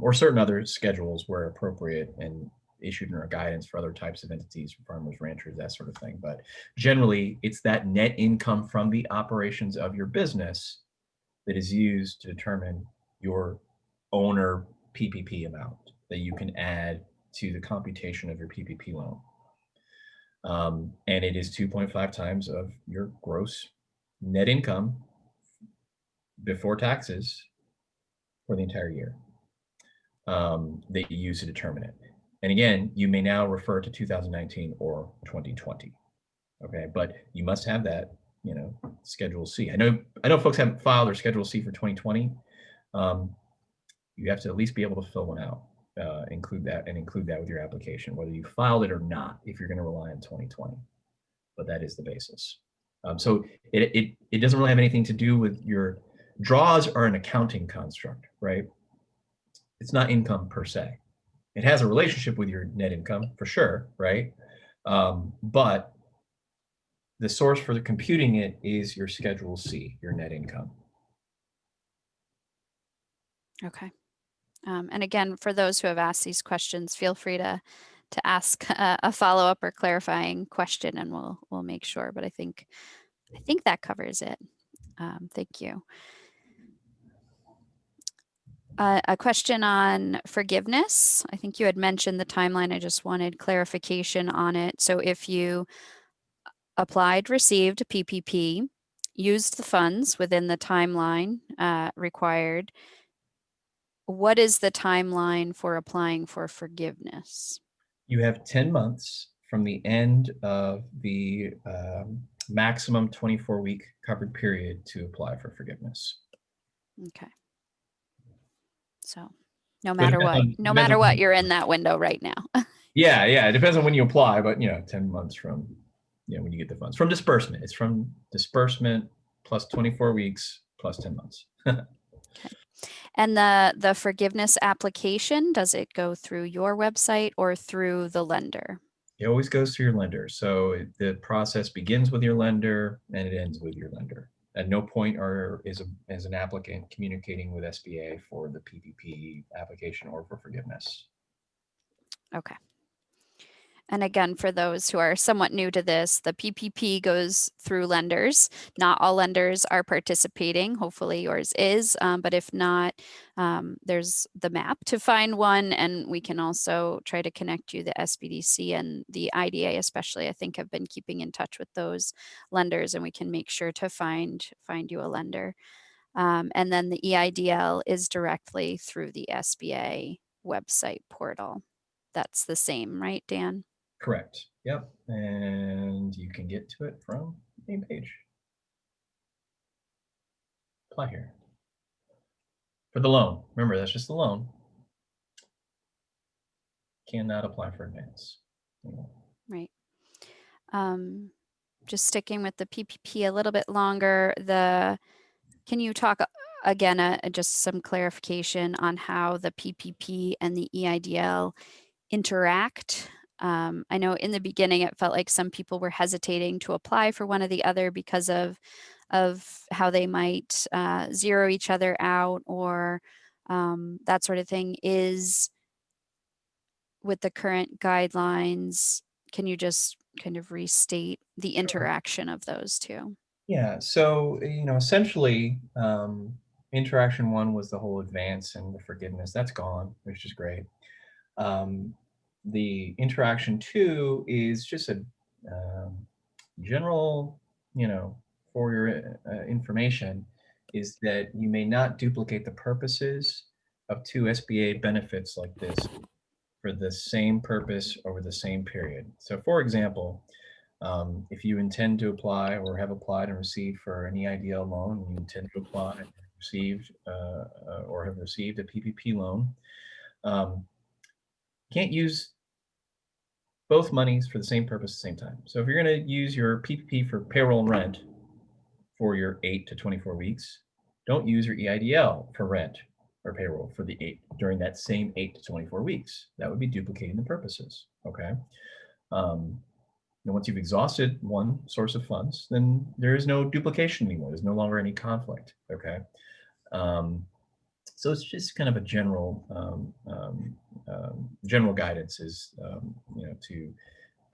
or certain other schedules where appropriate and issued in our guidance for other types of entities, farmers, ranchers, that sort of thing. But generally, it's that net income from the operations of your business that is used to determine your owner PPP amount that you can add to the computation of your PPP loan. And it is 2.5 times of your gross net income before taxes for the entire year that you use to determine it. And again, you may now refer to 2019 or 2020. Okay, but you must have that, Schedule C. I know folks haven't filed their Schedule C for 2020. You have to at least be able to fill one out, include that with your application, whether you filed it or not, if you're going to rely on 2020. But that is the basis. So it doesn't really have anything to do with your draws are an accounting construct, right? It's not income per se. It has a relationship with your net income for sure, right? But the source for computing it is your Schedule C, your net income. Okay. And again, for those who have asked these questions, feel free to ask a follow-up or clarifying question, and we'll make sure. But I think that covers it. Thank you. A question on forgiveness. I think you had mentioned the timeline. I just wanted clarification on it. So if you applied, received a PPP, used the funds within the timeline required, what is the timeline for applying for forgiveness? You have 10 months from the end of the maximum 24-week covered period to apply for forgiveness. Okay. So no So it matter what, depends on when you're in that window right now. yeah, it depends on when you apply, but 10 months from when you get the funds. From disbursement. It's from disbursement plus 24 weeks plus 10 months. Okay. And the forgiveness application, does it go through your website or through the lender? It always goes to your lender. So the process begins with your lender and it ends with your lender. At no point is an applicant communicating with SBA for the PPP application or for forgiveness. Okay. And again, for those who are somewhat new to this, the PPP goes through lenders. Not all lenders are participating. Hopefully yours is, but if not, there's the map to find one, and we can also try to connect you. The SBDC and the IDA especially, I think, have been keeping in touch with those lenders, and we can make sure to find you a lender. And then the EIDL is directly through the SBA website portal. That's the same, right, Dan? Correct. Yep. And you can get to it from the main page. Apply here. For the loan, remember that's just the loan. Cannot apply for advance. Right. Just sticking with the PPP a little bit longer, can you talk again, just some clarification on how the PPP and the EIDL interact? I know in the beginning it felt like some people were hesitating to apply for one or the other because of how they might zero each other out or that sort of thing. Is with the current guidelines, can you just kind of restate the Sure. interaction of those two? Yeah. So, essentially, interaction one was the whole advance and the forgiveness. That's gone, which is great. Um, the interaction two is just a um, general, for your information, is that you may not duplicate the purposes of two SBA benefits like this for the same purpose over the same period. So, for example, if you intend to apply or have applied and received for an EIDL loan, and you intend to apply and received or have received a PPP loan, um, can't use both monies for the same purpose at the same time. So if you're going to use your PPP for payroll and rent for your 8 to 24 weeks, don't use your EIDL for rent or payroll for the 8 during that same 8 to 24 weeks. That would be duplicating the purposes. Okay. Um, and once you've exhausted one source of funds, then there is no duplication anymore. There's no longer any conflict. Okay. Um, so it's just kind of a general guidance is to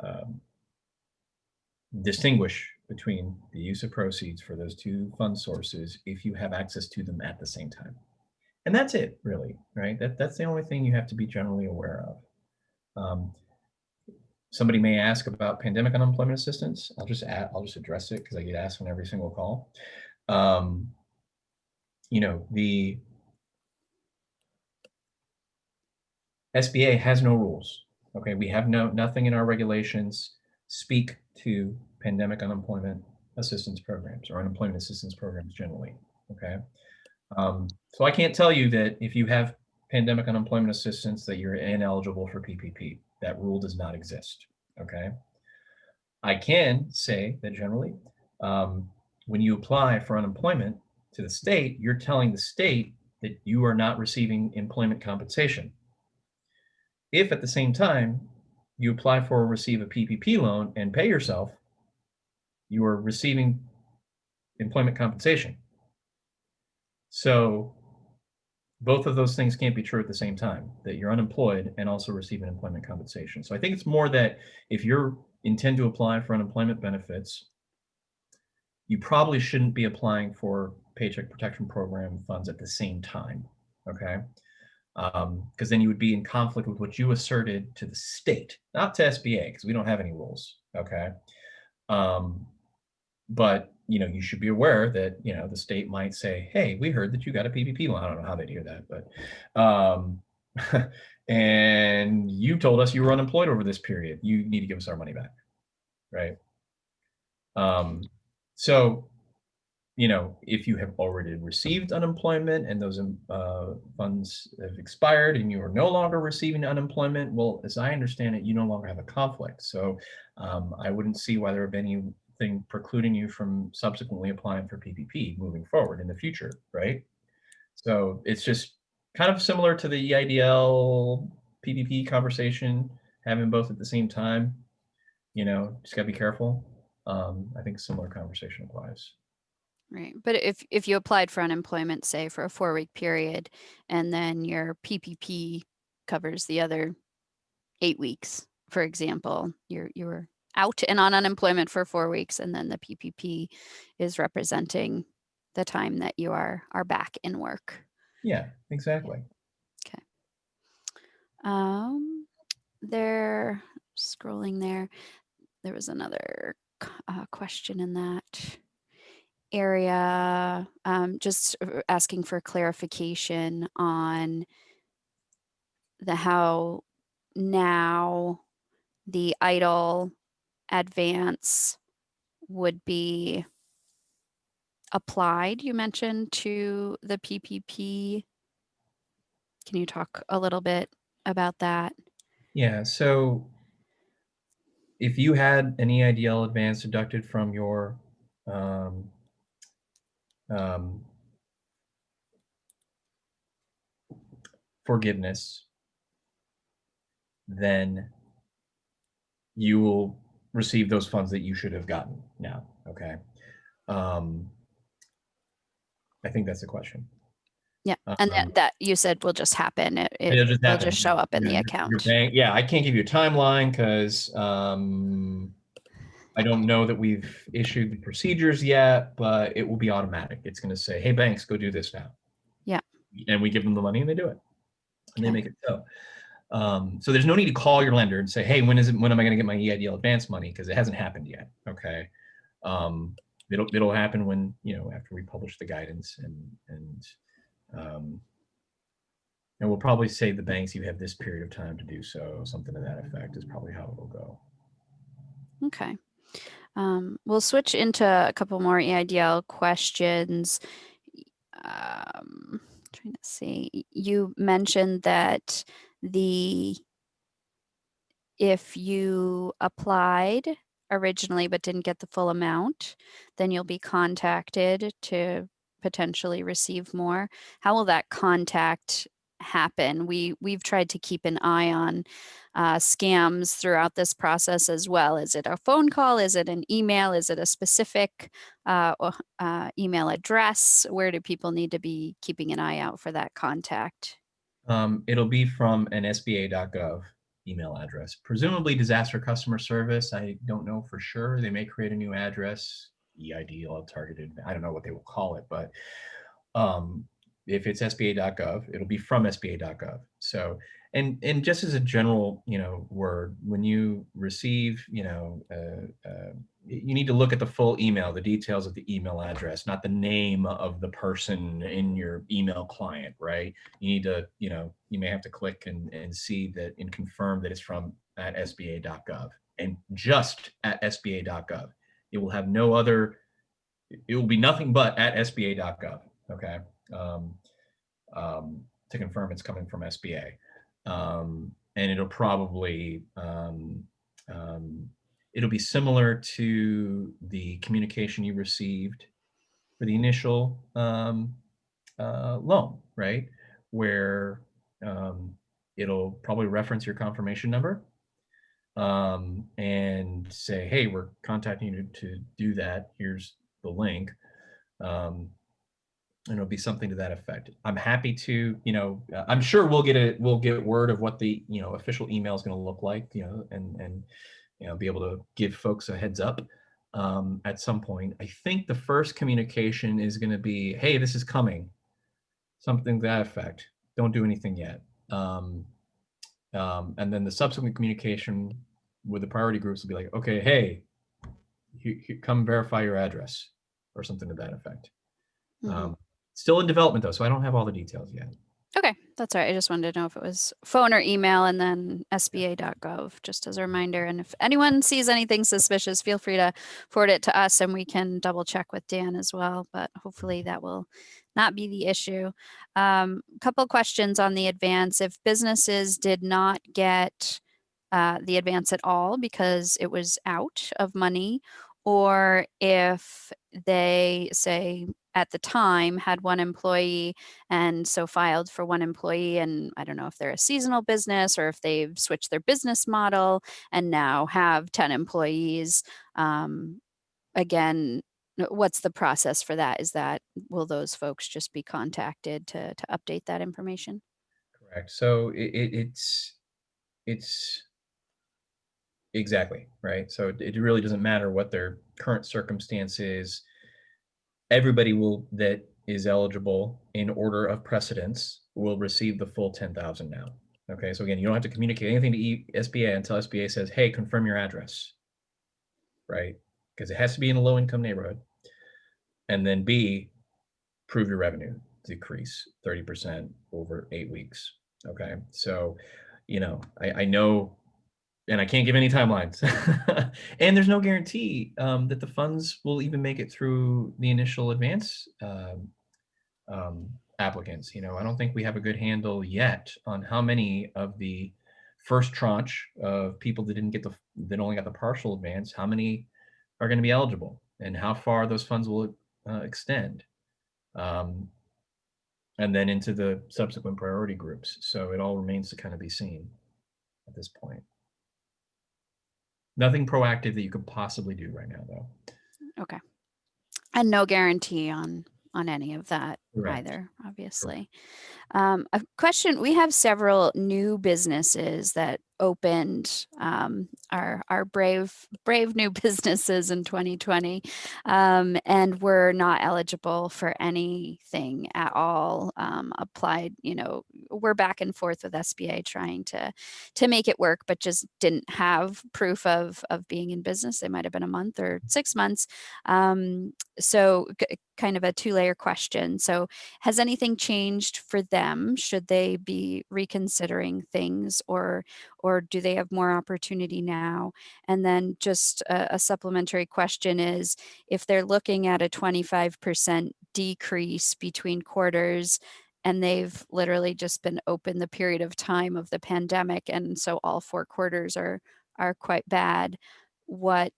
um, distinguish between the use of proceeds for those two fund sources if you have access to them at the same time. And that's it, really, right? That's the only thing you have to be generally aware of. Um, Somebody may ask about pandemic unemployment assistance. I'll just address it because I get asked on every single call. Um, the SBA has no rules. Okay, we have nothing in our regulations speak to pandemic unemployment assistance programs or unemployment assistance programs generally. Okay, so I can't tell you that if you have pandemic unemployment assistance that you're ineligible for PPP. That rule does not exist. Okay, I can say that generally, when you apply for unemployment to the state, you're telling the state that you are not receiving employment compensation. If at the same time you apply for or receive a PPP loan and pay yourself, you are receiving employment compensation. So both of those things can't be true at the same time, that you're unemployed and also receiving employment compensation. So I think it's more that if you intend to apply for unemployment benefits, you probably shouldn't be applying for Paycheck Protection Program funds at the same time. Okay. Because then you would be in conflict with what you asserted to the state, not to SBA, because we don't have any rules. Okay. But you should be aware that the state might say, "Hey, we heard that you got a PPP loan." I don't know how they'd hear that, but and you told us you were unemployed over this period. You need to give us our money back, right? So if you have already received unemployment and those funds have expired and you are no longer receiving unemployment, well, as I understand it, you no longer have a conflict. So I wouldn't see why there would be anything precluding you from subsequently applying for PPP moving forward in the future, right? So it's just kind of similar to the EIDL PPP conversation, having both at the same time. Just got to be careful. I think similar conversation applies. Right. But if you applied for unemployment, say for a 4-week period, and then your PPP covers the other 8 weeks, for example, you were out and on unemployment for 4 weeks, and then the PPP is representing the time that you are back in work. Yeah, Yeah. exactly. Okay. Um, there, scrolling there was another question in that area, just asking for clarification on the how now the idle advance would be applied, you mentioned, to the PPP. Can you talk a little bit about that? Yeah. So if you had an EIDL advance deducted from your um, um, forgiveness, then you will receive those funds that you should have gotten now. Okay. Um, I think that's the question. Yeah, and Um, that you said will just happen. It it'll just will happen. just show up in Yeah, the your account. bank. Yeah, I can't give you a timeline because I don't know that we've issued the procedures yet, but it will be automatic. It's going to say, "Hey, banks, go do this now," Yeah. and we give them the money and they do it, and they Okay. make it so. So there's no need to call your lender and say, "Hey, when is it? When am I going to get my EIDL advance money?" Because it hasn't happened yet. Okay. Um, it'll happen when after we publish the guidance um, and we'll probably say the banks you have this period of time to do so. Something to that effect is probably how it'll go. Okay. We'll switch into a couple more EIDL questions. Trying to see. You mentioned that the if you applied originally but didn't get the full amount, then you'll be contacted to potentially receive more. How will that contact happen? We've tried to keep an eye on scams throughout this process as well. Is it a phone call? Is it an email? Is it a specific email address? Where do people need to be keeping an eye out for that contact? It'll be from an SBA.gov email address, presumably disaster customer service. I don't know for sure. They may create a new address, EIDL targeted. I don't know what they will call it, but um, if it's SBA.gov, it'll be from SBA.gov. So, and just as a general, word, when you receive, you need to look at the full email, the details of the email address, not the name of the person in your email client, right? You need to, you may have to click and see that and confirm that it's from at SBA.gov and just at SBA.gov. It will have no other, it will be nothing but at SBA.gov. Okay. Um, to confirm it's coming from SBA. And it'll be similar to the communication you received for the initial loan, right? Where it'll probably reference your confirmation number and say, "Hey, we're contacting you to do that. Here's the link." And it'll be something to that effect. I'm happy to, I'm sure we'll get word of what the, official email is going to look like, and be able to give folks a heads up at some point. I think the first communication is going to be, "Hey, this is coming," something to that effect. Don't do anything yet. And then the subsequent communication with the priority groups will be like, "Okay, hey, come verify your address," or something to that effect. Mhm. Still in development though, so I don't have all the details yet. Okay, that's all right. I just wanted to know if it was phone or email and then SBA.gov, just as a reminder. And if anyone sees anything suspicious, feel free to forward it to us and we can double check with Dan as well. But hopefully that will not be the issue. A couple questions on the advance. If businesses did not get the advance at all because it was out of money, or if they say at the time had one employee and so filed for one employee, and I don't know if they're a seasonal business or if they've switched their business model and now have 10 employees. Again, what's the process for that? Will those folks just be contacted to update that information? Correct. So it's exactly right. So it really doesn't matter what their current circumstance is. Everybody will that is eligible in order of precedence will receive the full 10,000 now. Okay, so again, you don't have to communicate anything to SBA until SBA says, "Hey, confirm your address," right? Because it has to be in a low income neighborhood, and then B, prove your revenue decrease 30% over 8 weeks. Okay, so I know, and I can't give any timelines, and there's no guarantee that the funds will even make it through the initial advance applicants. I don't think we have a good handle yet on how many of the first tranche of people that only got the partial advance, how many are going to be eligible, and how far those funds will extend, um, and then into the subsequent priority groups. So it all remains to kind of be seen at this point. Nothing proactive that you could possibly do right now, though. Okay. And no guarantee on any of that Correct. either, Correct. obviously. A question, we have several new businesses that opened, our brave new businesses in 2020, and were not eligible for anything at all. Applied, we're back and forth with SBA trying to make it work, but just didn't have proof of being in business. They might have been a month or 6 months. So kind of a two-layer question. So has anything changed for them? Should they be reconsidering things, or do they have more opportunity now? And then just a supplementary question is, if they're looking at a 25% decrease between quarters, and they've literally just been open the period of time of the pandemic, and so all 4 quarters are quite bad, what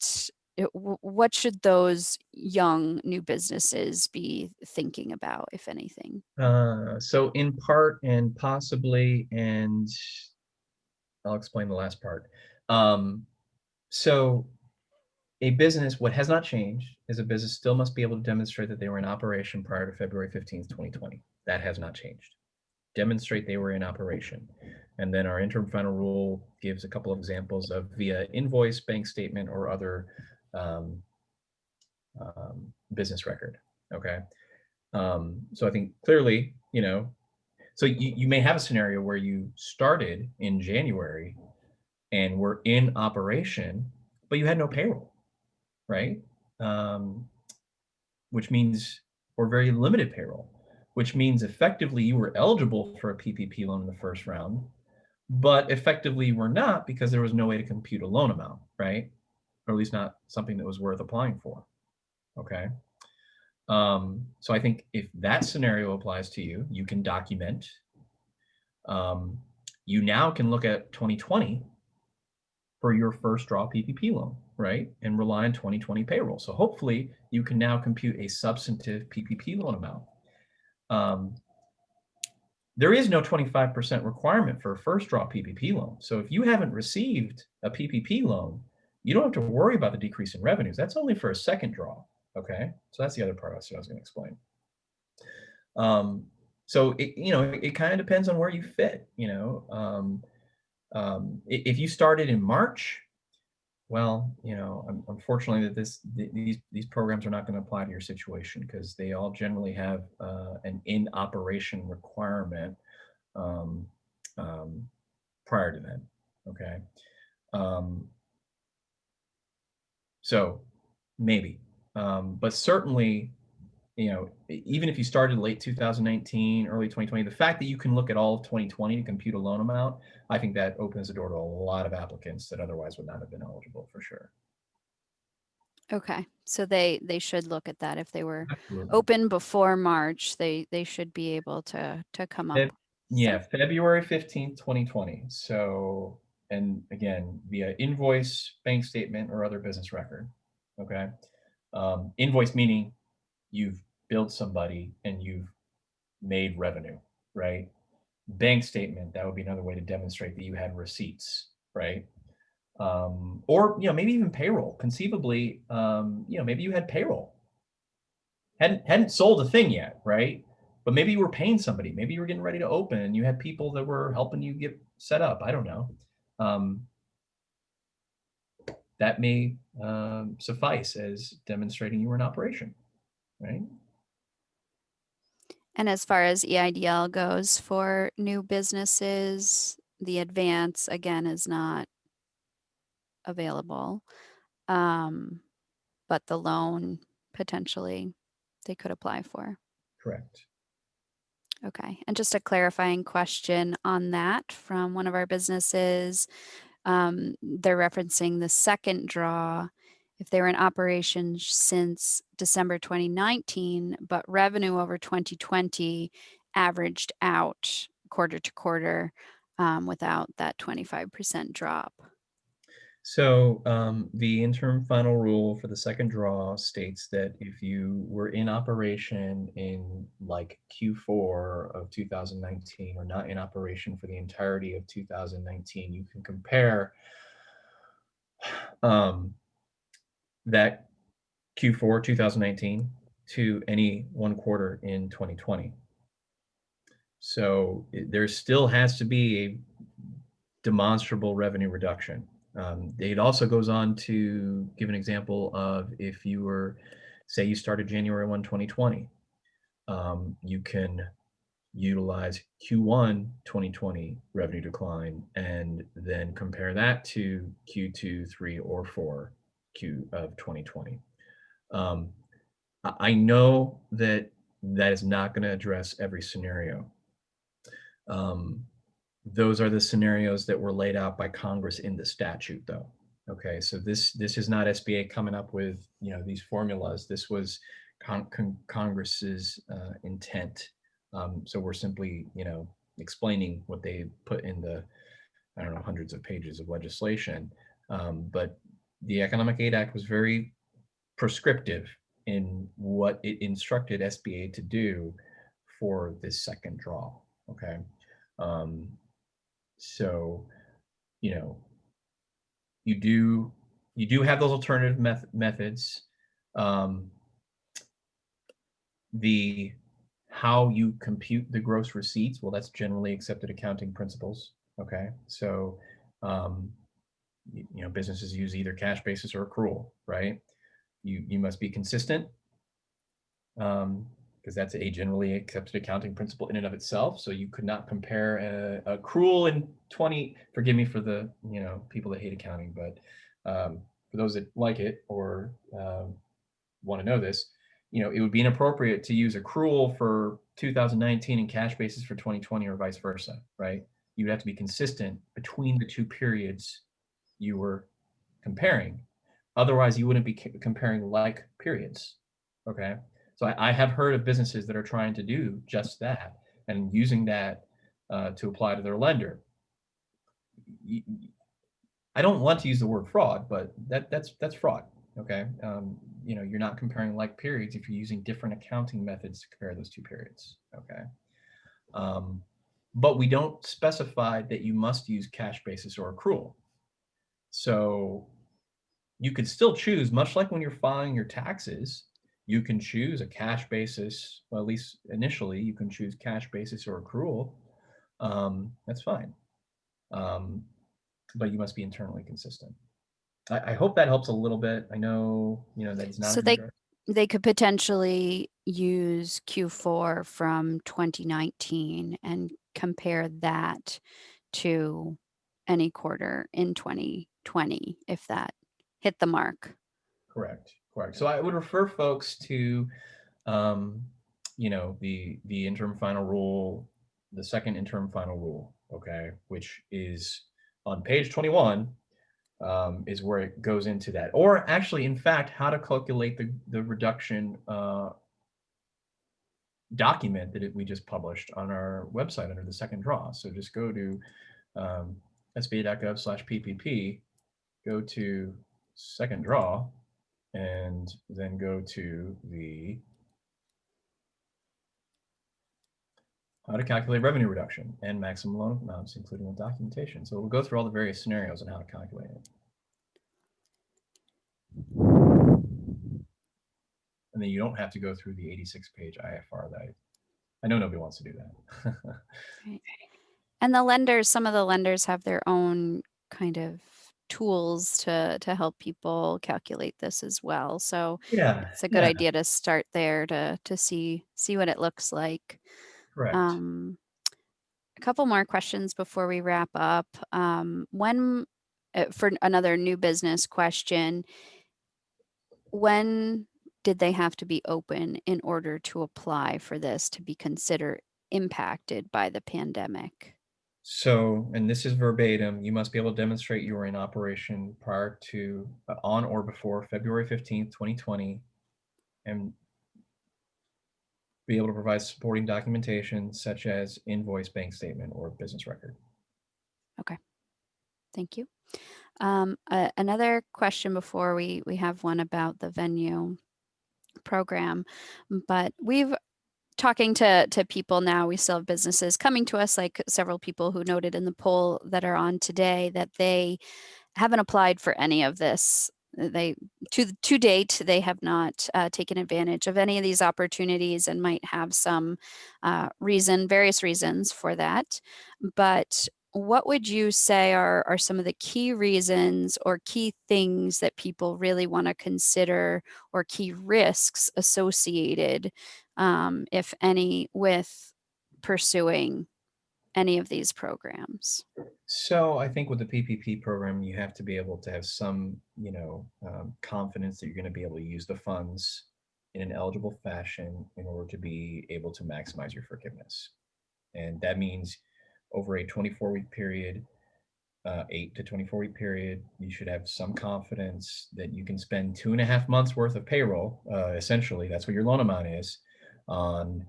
should those young new businesses be thinking about, if anything? So in part and possibly, and I'll explain the last part. So a business, what has not changed is a business still must be able to demonstrate that they were in operation prior to February 15th, 2020. That has not changed. Demonstrate they were in operation. And then our interim final rule gives a couple of examples of via invoice, bank statement, or other um, business record. Okay. So I think clearly, so you may have a scenario where you started in January and were in operation, but you had no payroll, right? Um, which means, or very limited payroll, which means effectively you were eligible for a PPP loan in the first round, but effectively you were not because there was no way to compute a loan amount, right? Or at least not something that was worth applying for. Okay. So I think if that scenario applies to you, you can document. Um, you now can look at 2020 for your first draw PPP loan, right? And rely on 2020 payroll. So hopefully you can now compute a substantive PPP loan amount. Um, there is no 25% requirement for a first draw PPP loan. So if you haven't received a PPP loan, you don't have to worry about the decrease in revenues. That's only for a second draw. Okay. So that's the other part I was going to explain. So it kind of depends on where you fit. If you started in March, well, unfortunately, these programs are not going to apply to your situation because they all generally have an in operation requirement um, um, prior to then. Okay, um, so maybe, but certainly, even if you started late 2019, early 2020, the fact that you can look at all of 2020 to compute a loan amount, I think that opens the door to a lot of applicants that otherwise would not have been eligible for sure. Okay, so they should look at that. If they were Absolutely. open before March, they should be able to come up Feb- with yeah, some. February 15th, 2020. So, and again, via invoice, bank statement, or other business record. Okay. Invoice meaning you've billed somebody and you've made revenue, right? Bank statement, that would be another way to demonstrate that you had receipts, right? Or maybe even payroll. Conceivably, maybe you had payroll, hadn't sold a thing yet, right? But maybe you were paying somebody, maybe you were getting ready to open and you had people that were helping you get set up. I don't know. That may suffice as demonstrating you were in operation, right? And as far as EIDL goes for new businesses, the advance again is not available. But the loan potentially they could apply for. Correct. Okay. And just a clarifying question on that from one of our businesses. They're referencing the second draw. If they were in operation since December 2019, but revenue over 2020 averaged out quarter to quarter without that 25% drop. So the interim final rule for the second draw states that if you were in operation in like Q4 of 2019 or not in operation for the entirety of 2019, you can compare that Q4 2019 to any one quarter in 2020. So there still has to be a demonstrable revenue reduction. It also goes on to give an example of if you were, say you started January 1, 2020, you can utilize Q1 2020 revenue decline and then compare that to Q2, 3, or 4 Q of 2020. I know that that is not going to address every scenario. Those are the scenarios that were laid out by Congress in the statute, though. Okay, so this is not SBA coming up with these formulas. This was Congress's intent. So we're simply explaining what they put in the I don't know hundreds of pages of legislation. But the Economic Aid Act was very prescriptive in what it instructed SBA to do for this second draw. Okay. So, you do have those alternative methods. The how you compute the gross receipts, well, that's generally accepted accounting principles. Okay. So, businesses use either cash basis or accrual, right? You must be consistent. Because that's a generally accepted accounting principle in and of itself. So you could not compare a accrual in 20, forgive me for the, people that hate accounting, but for those that like it or want to know this, it would be inappropriate to use accrual for 2019 and cash basis for 2020 or vice versa, right? You would have to be consistent between the two periods you were comparing. Otherwise, you wouldn't be comparing like periods, okay? So I have heard of businesses that are trying to do just that and using that to apply to their lender. I don't want to use the word fraud, but that's fraud. Okay, you're not comparing like periods if you're using different accounting methods to compare those two periods. Okay, but we don't specify that you must use cash basis or accrual. So you could still choose, much like when you're filing your taxes. You can choose a cash basis, well, at least initially, you can choose cash basis or accrual. That's fine. But you must be internally consistent. I hope that helps a little bit. I know, that is not. So they could potentially use Q4 from 2019 and compare that to any quarter in 2020 if that hit the mark. Correct. So I would refer folks to, the interim final rule, the second interim final rule, okay, which is on page 21, is where it goes into that. Or actually, in fact, how to calculate the reduction document that we just published on our website under the second draw. So just go to sba.gov/PPP, go to second draw, and then go to the how to calculate revenue reduction and maximum loan amounts, including the documentation. So we'll go through all the various scenarios and how to calculate it. and then you don't have to go through the 86-page IFR that I know nobody wants to do that. Right. And the lenders, some of the lenders have their own kind of tools to help people calculate this as well. So Yeah, it's a good yeah, idea to start there to see what it looks like. correct. Um, a couple more questions before we wrap up. When for another new business question, when did they have to be open in order to apply for this to be considered impacted by the pandemic? So, and this is verbatim, you must be able to demonstrate you were in operation prior to, on or before February 15th, 2020, and be able to provide supporting documentation such as invoice, bank statement, or business record. Okay, thank you. Another question before we have one about the venue program, but we've talking to people now, we still have businesses coming to us, like several people who noted in the poll that are on today, that they haven't applied for any of this. They to date they have not taken advantage of any of these opportunities and might have some various reasons for that. But what would you say are some of the key reasons or key things that people really want to consider, or key risks associated, if any, with pursuing any of these programs? So I think with the PPP program, you have to be able to have some, confidence that you're going to be able to use the funds in an eligible fashion in order to be able to maximize your forgiveness. And that means over a 24-week period, 8 to 24-week period, you should have some confidence that you can spend 2.5 months worth of payroll. Essentially, that's what your loan amount is, on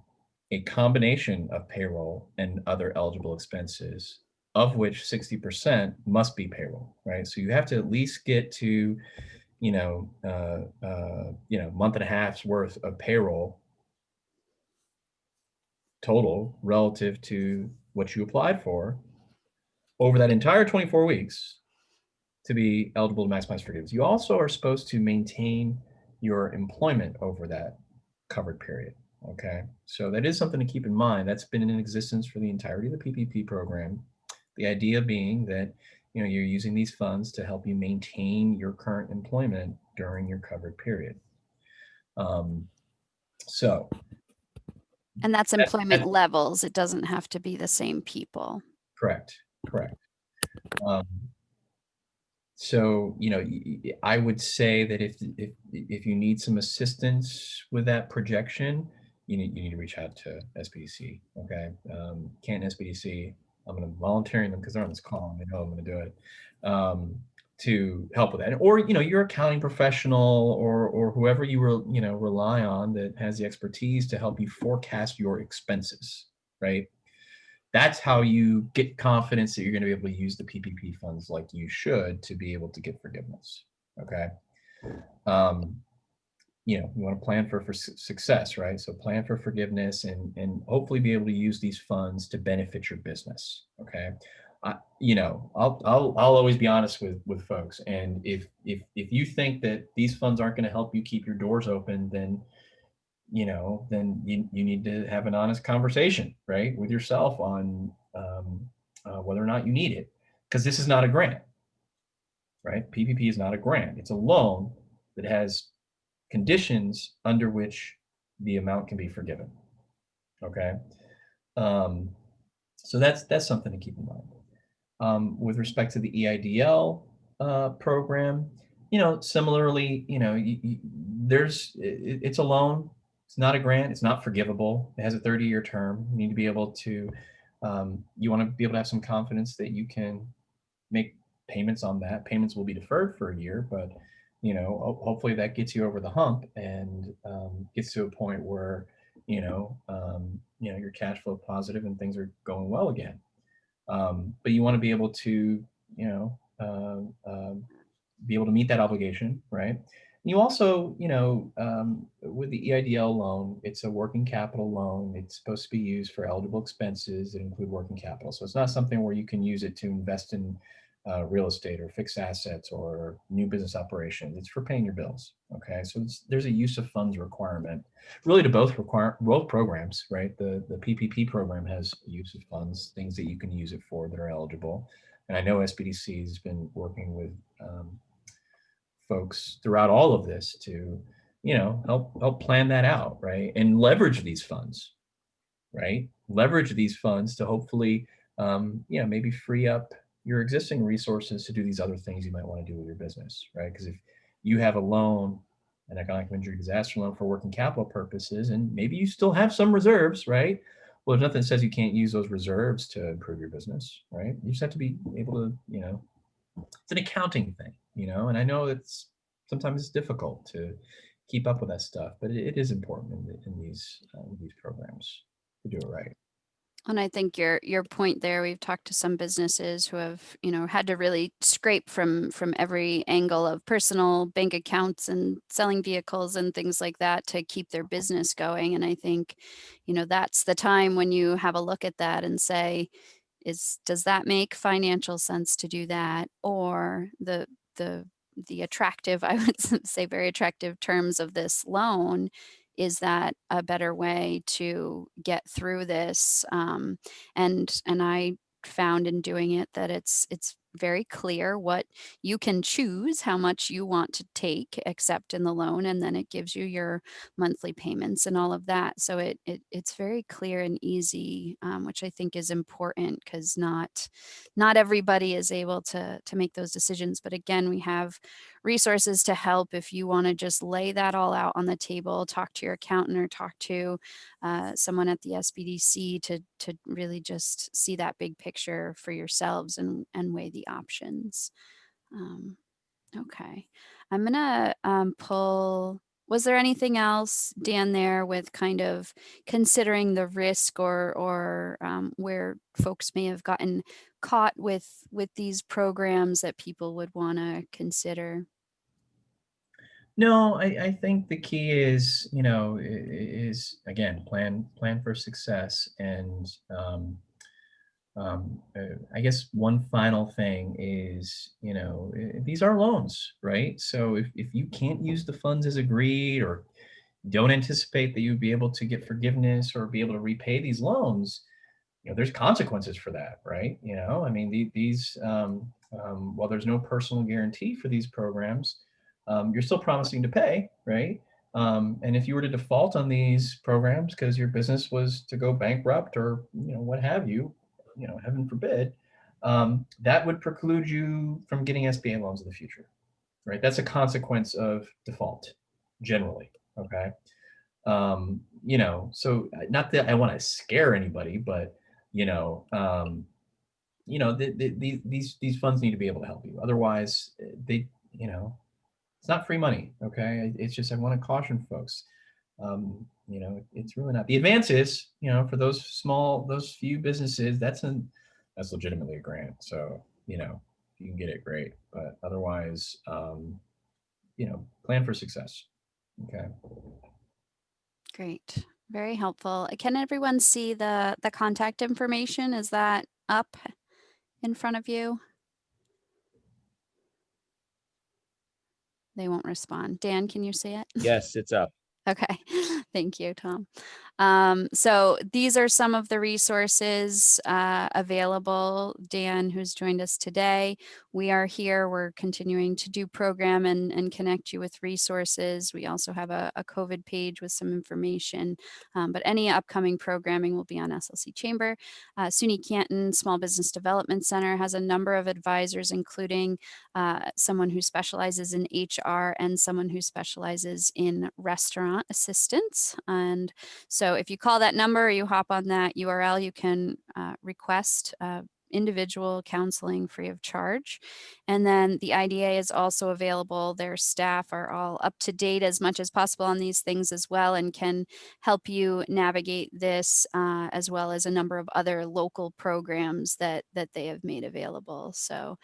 a combination of payroll and other eligible expenses, of which 60% must be payroll, right? So you have to at least get to, month and a half's worth of payroll total relative to what you applied for over that entire 24 weeks to be eligible to maximize forgiveness. You also are supposed to maintain your employment over that covered period. Okay. So that is something to keep in mind. That's been in existence for the entirety of the PPP program. The idea being that you're using these funds to help you maintain your current employment during your covered period. Um, so And that's employment that's levels. It doesn't have to be the same people. correct. Correct. Um, So, I would say that if you need some assistance with that projection, you need to reach out to SBDC. Okay, Canton SBDC. I'm going to volunteer them because they're on this call and they know I'm going to do it, to help with that. Or your accounting professional or whoever you rely on that has the expertise to help you forecast your expenses. Right. That's how you get confidence that you're going to be able to use the PPP funds like you should to be able to get forgiveness. Okay. Um, you want to plan for success, right? So plan for forgiveness and hopefully be able to use these funds to benefit your business. Okay. I'll always be honest with folks. And if you think that these funds aren't going to help you keep your doors open, then you need to have an honest conversation, right, with yourself on whether or not you need it, because this is not a grant, right? PPP is not a grant; it's a loan that has conditions under which the amount can be forgiven. Okay, um, so that's something to keep in mind. With respect to the EIDL program, similarly, it's a loan. It's not a grant. It's not forgivable. It has a 30-year term. You need to be able to, you want to be able to have some confidence that you can make payments on that. Payments will be deferred for a year, but hopefully that gets you over the hump and gets to a point where you're cash flow positive and things are going well again. But you want to be able to, be able to meet that obligation, right? You also, with the EIDL loan, it's a working capital loan. It's supposed to be used for eligible expenses that include working capital. So it's not something where you can use it to invest in real estate or fixed assets or new business operations. It's for paying your bills. Okay, so there's a use of funds requirement, really, to both programs, right? The PPP program has use of funds, things that you can use it for that are eligible, and I know SBDC has been working with folks throughout all of this to, help plan that out, right, and leverage these funds, right? Leverage these funds to hopefully, maybe free up your existing resources to do these other things you might want to do with your business, right? Because if you have a loan, an economic injury disaster loan for working capital purposes, and maybe you still have some reserves, right? Well, there's nothing that says you can't use those reserves to improve your business, right? You just have to be able to, it's an accounting thing, and I know sometimes it's difficult to keep up with that stuff, but it is important in these programs to do it right. And I think your point there, we've talked to some businesses who have, had to really scrape from every angle of personal bank accounts and selling vehicles and things like that to keep their business going. And I think, that's the time when you have a look at that and say, does that make financial sense to do that? Or the attractive, I would say very attractive terms of this loan, is that a better way to get through this? And I found in doing it that it's very clear what you can choose, how much you want to take, accept in the loan, and then it gives you your monthly payments and all of that. So it's very clear and easy, which I think is important because not everybody is able to make those decisions. But again, we have resources to help if you want to just lay that all out on the table, talk to your accountant or talk to someone at the SBDC to really just see that big picture for yourselves and weigh the options. Um, okay, I'm gonna pull. Was there anything else, Dan, there with kind of considering the risk or where folks may have gotten caught with these programs that people would want to consider? No, I think the key is, is again, plan for success. And I guess one final thing is, these are loans, right? So if you can't use the funds as agreed, or don't anticipate that you'd be able to get forgiveness or be able to repay these loans, there's consequences for that, right? I mean, these, while there's no personal guarantee for these programs, you're still promising to pay, right? And if you were to default on these programs because your business was to go bankrupt or, what have you, heaven forbid, that would preclude you from getting SBA loans in the future, right? That's a consequence of default, generally. Okay. So not that I want to scare anybody, but these funds need to be able to help you. Otherwise, it's not free money. Okay, it's just I want to caution folks. It's really not. The advance is, for those few businesses, that's legitimately a grant. So if you can get it, great. But otherwise, plan for success. Okay. Great. Very helpful. Can everyone see the contact information? Is that up in front of you? They won't respond. Dan, can you see it? Yes, it's up. Okay, thank you, Tom. So these are some of the resources available. Dan, who's joined us today, we are here. We're continuing to do program and connect you with resources. We also have a COVID page with some information, but any upcoming programming will be on SLC Chamber. SUNY Canton Small Business Development Center has a number of advisors, including someone who specializes in HR and someone who specializes in restaurant assistance. And so if you call that number, or you hop on that URL, you can request individual counseling free of charge. And then the IDA is also available. Their staff are all up to date as much as possible on these things as well, and can help you navigate this, as well as a number of other local programs that they have made available. So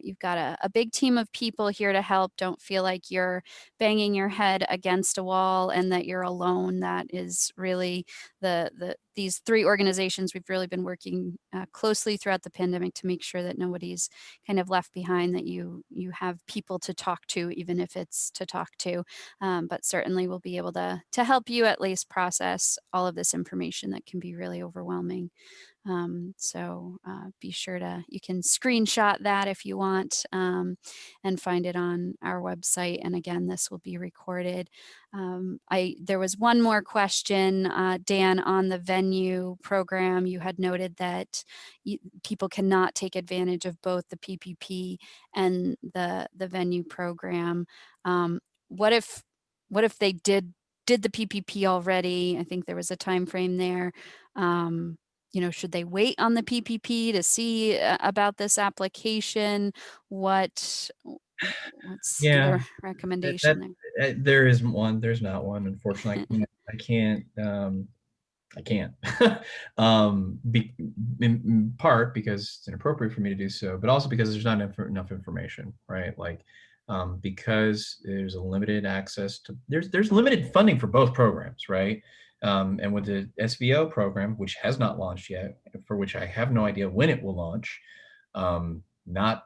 You've got a big team of people here to help. Don't feel like you're banging your head against a wall and that you're alone. That is really these three organizations. We've really been working closely throughout the pandemic to make sure that nobody's kind of left behind, that you have people to talk to, even if it's to talk to. But certainly we'll be able to help you at least process all of this information that can be really overwhelming. Be sure you can screenshot that if you want, and find it on our website. And again, this will be recorded. There was one more question, Dan, on the venue program. You had noted that people cannot take advantage of both the PPP and the venue program. What if they did the PPP already? I think there was a time frame there. Should they wait on the PPP to see about this application? What's Yeah, your that recommendation there? there isn't one. There's not one. Unfortunately, I can't. I can't. In part because it's inappropriate for me to do so, but also because there's not enough information, right? Like, because there's a limited access to there's limited funding for both programs, right? And with the SVO program, which has not launched yet, for which I have no idea when it will launch, not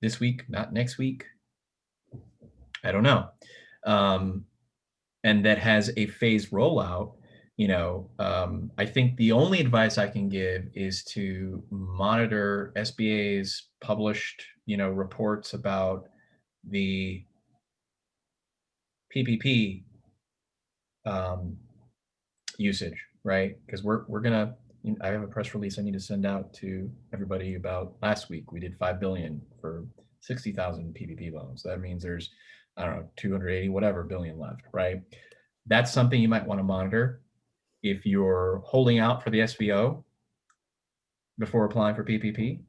this week, not next week, I don't know. Um, and that has a phased rollout, I think the only advice I can give is to monitor SBA's published, reports about the PPP um, usage, right? Because we're gonna. I have a press release I need to send out to everybody about last week. We did 5 billion for 60,000 PPP loans. That means there's, I don't know, 280 whatever billion left, right? That's something you might want to monitor if you're holding out for the SVO before applying for PPP.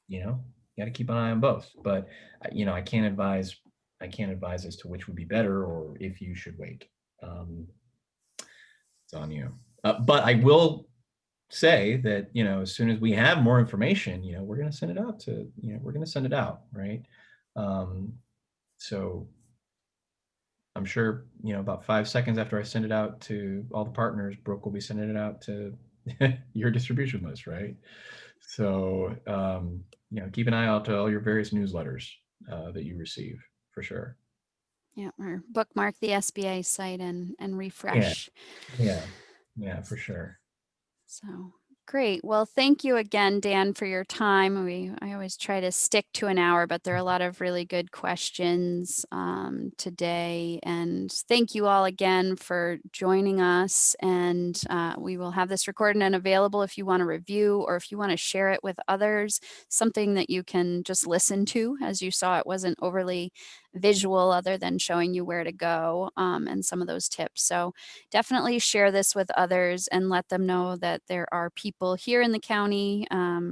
You got to keep an eye on both. But I can't advise. I can't advise as to which would be better or if you should wait. It's on you. But I will say that as soon as we have more information, we're going to send it out to we're going to send it out, right? Um, so I'm sure about 5 seconds after I send it out to all the partners, Brooke will be sending it out to your distribution list, right? So keep an eye out to all your various newsletters that you receive for sure. Yeah, or bookmark the SBA site and Yeah, refresh. yeah, for sure. So great. Well, thank you again, Dan, for your time. I always try to stick to an hour, but there are a lot of really good questions today. And thank you all again for joining us. And we will have this recorded and available if you want to review or if you want to share it with others, something that you can just listen to. As you saw, it wasn't overly visual other than showing you where to go and some of those tips. So definitely share this with others and let them know that there are people here in the county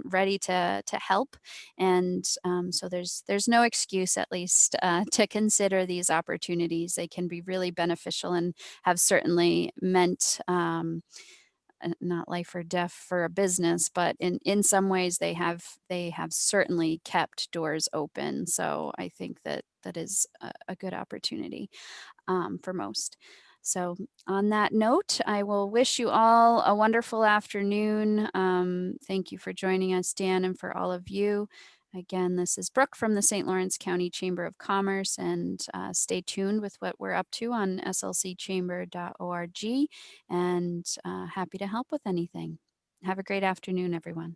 ready to help. And so there's no excuse, at least, to consider these opportunities. They can be really beneficial and have certainly meant not life or death for a business, but in some ways they have certainly kept doors open. So I think that is a good opportunity for most. So, on that note, I will wish you all a wonderful afternoon. Thank you for joining us, Dan, and for all of you. Again, this is Brooke from the St. Lawrence County Chamber of Commerce, and stay tuned with what we're up to on slcchamber.org, and happy to help with anything. Have a great afternoon, everyone.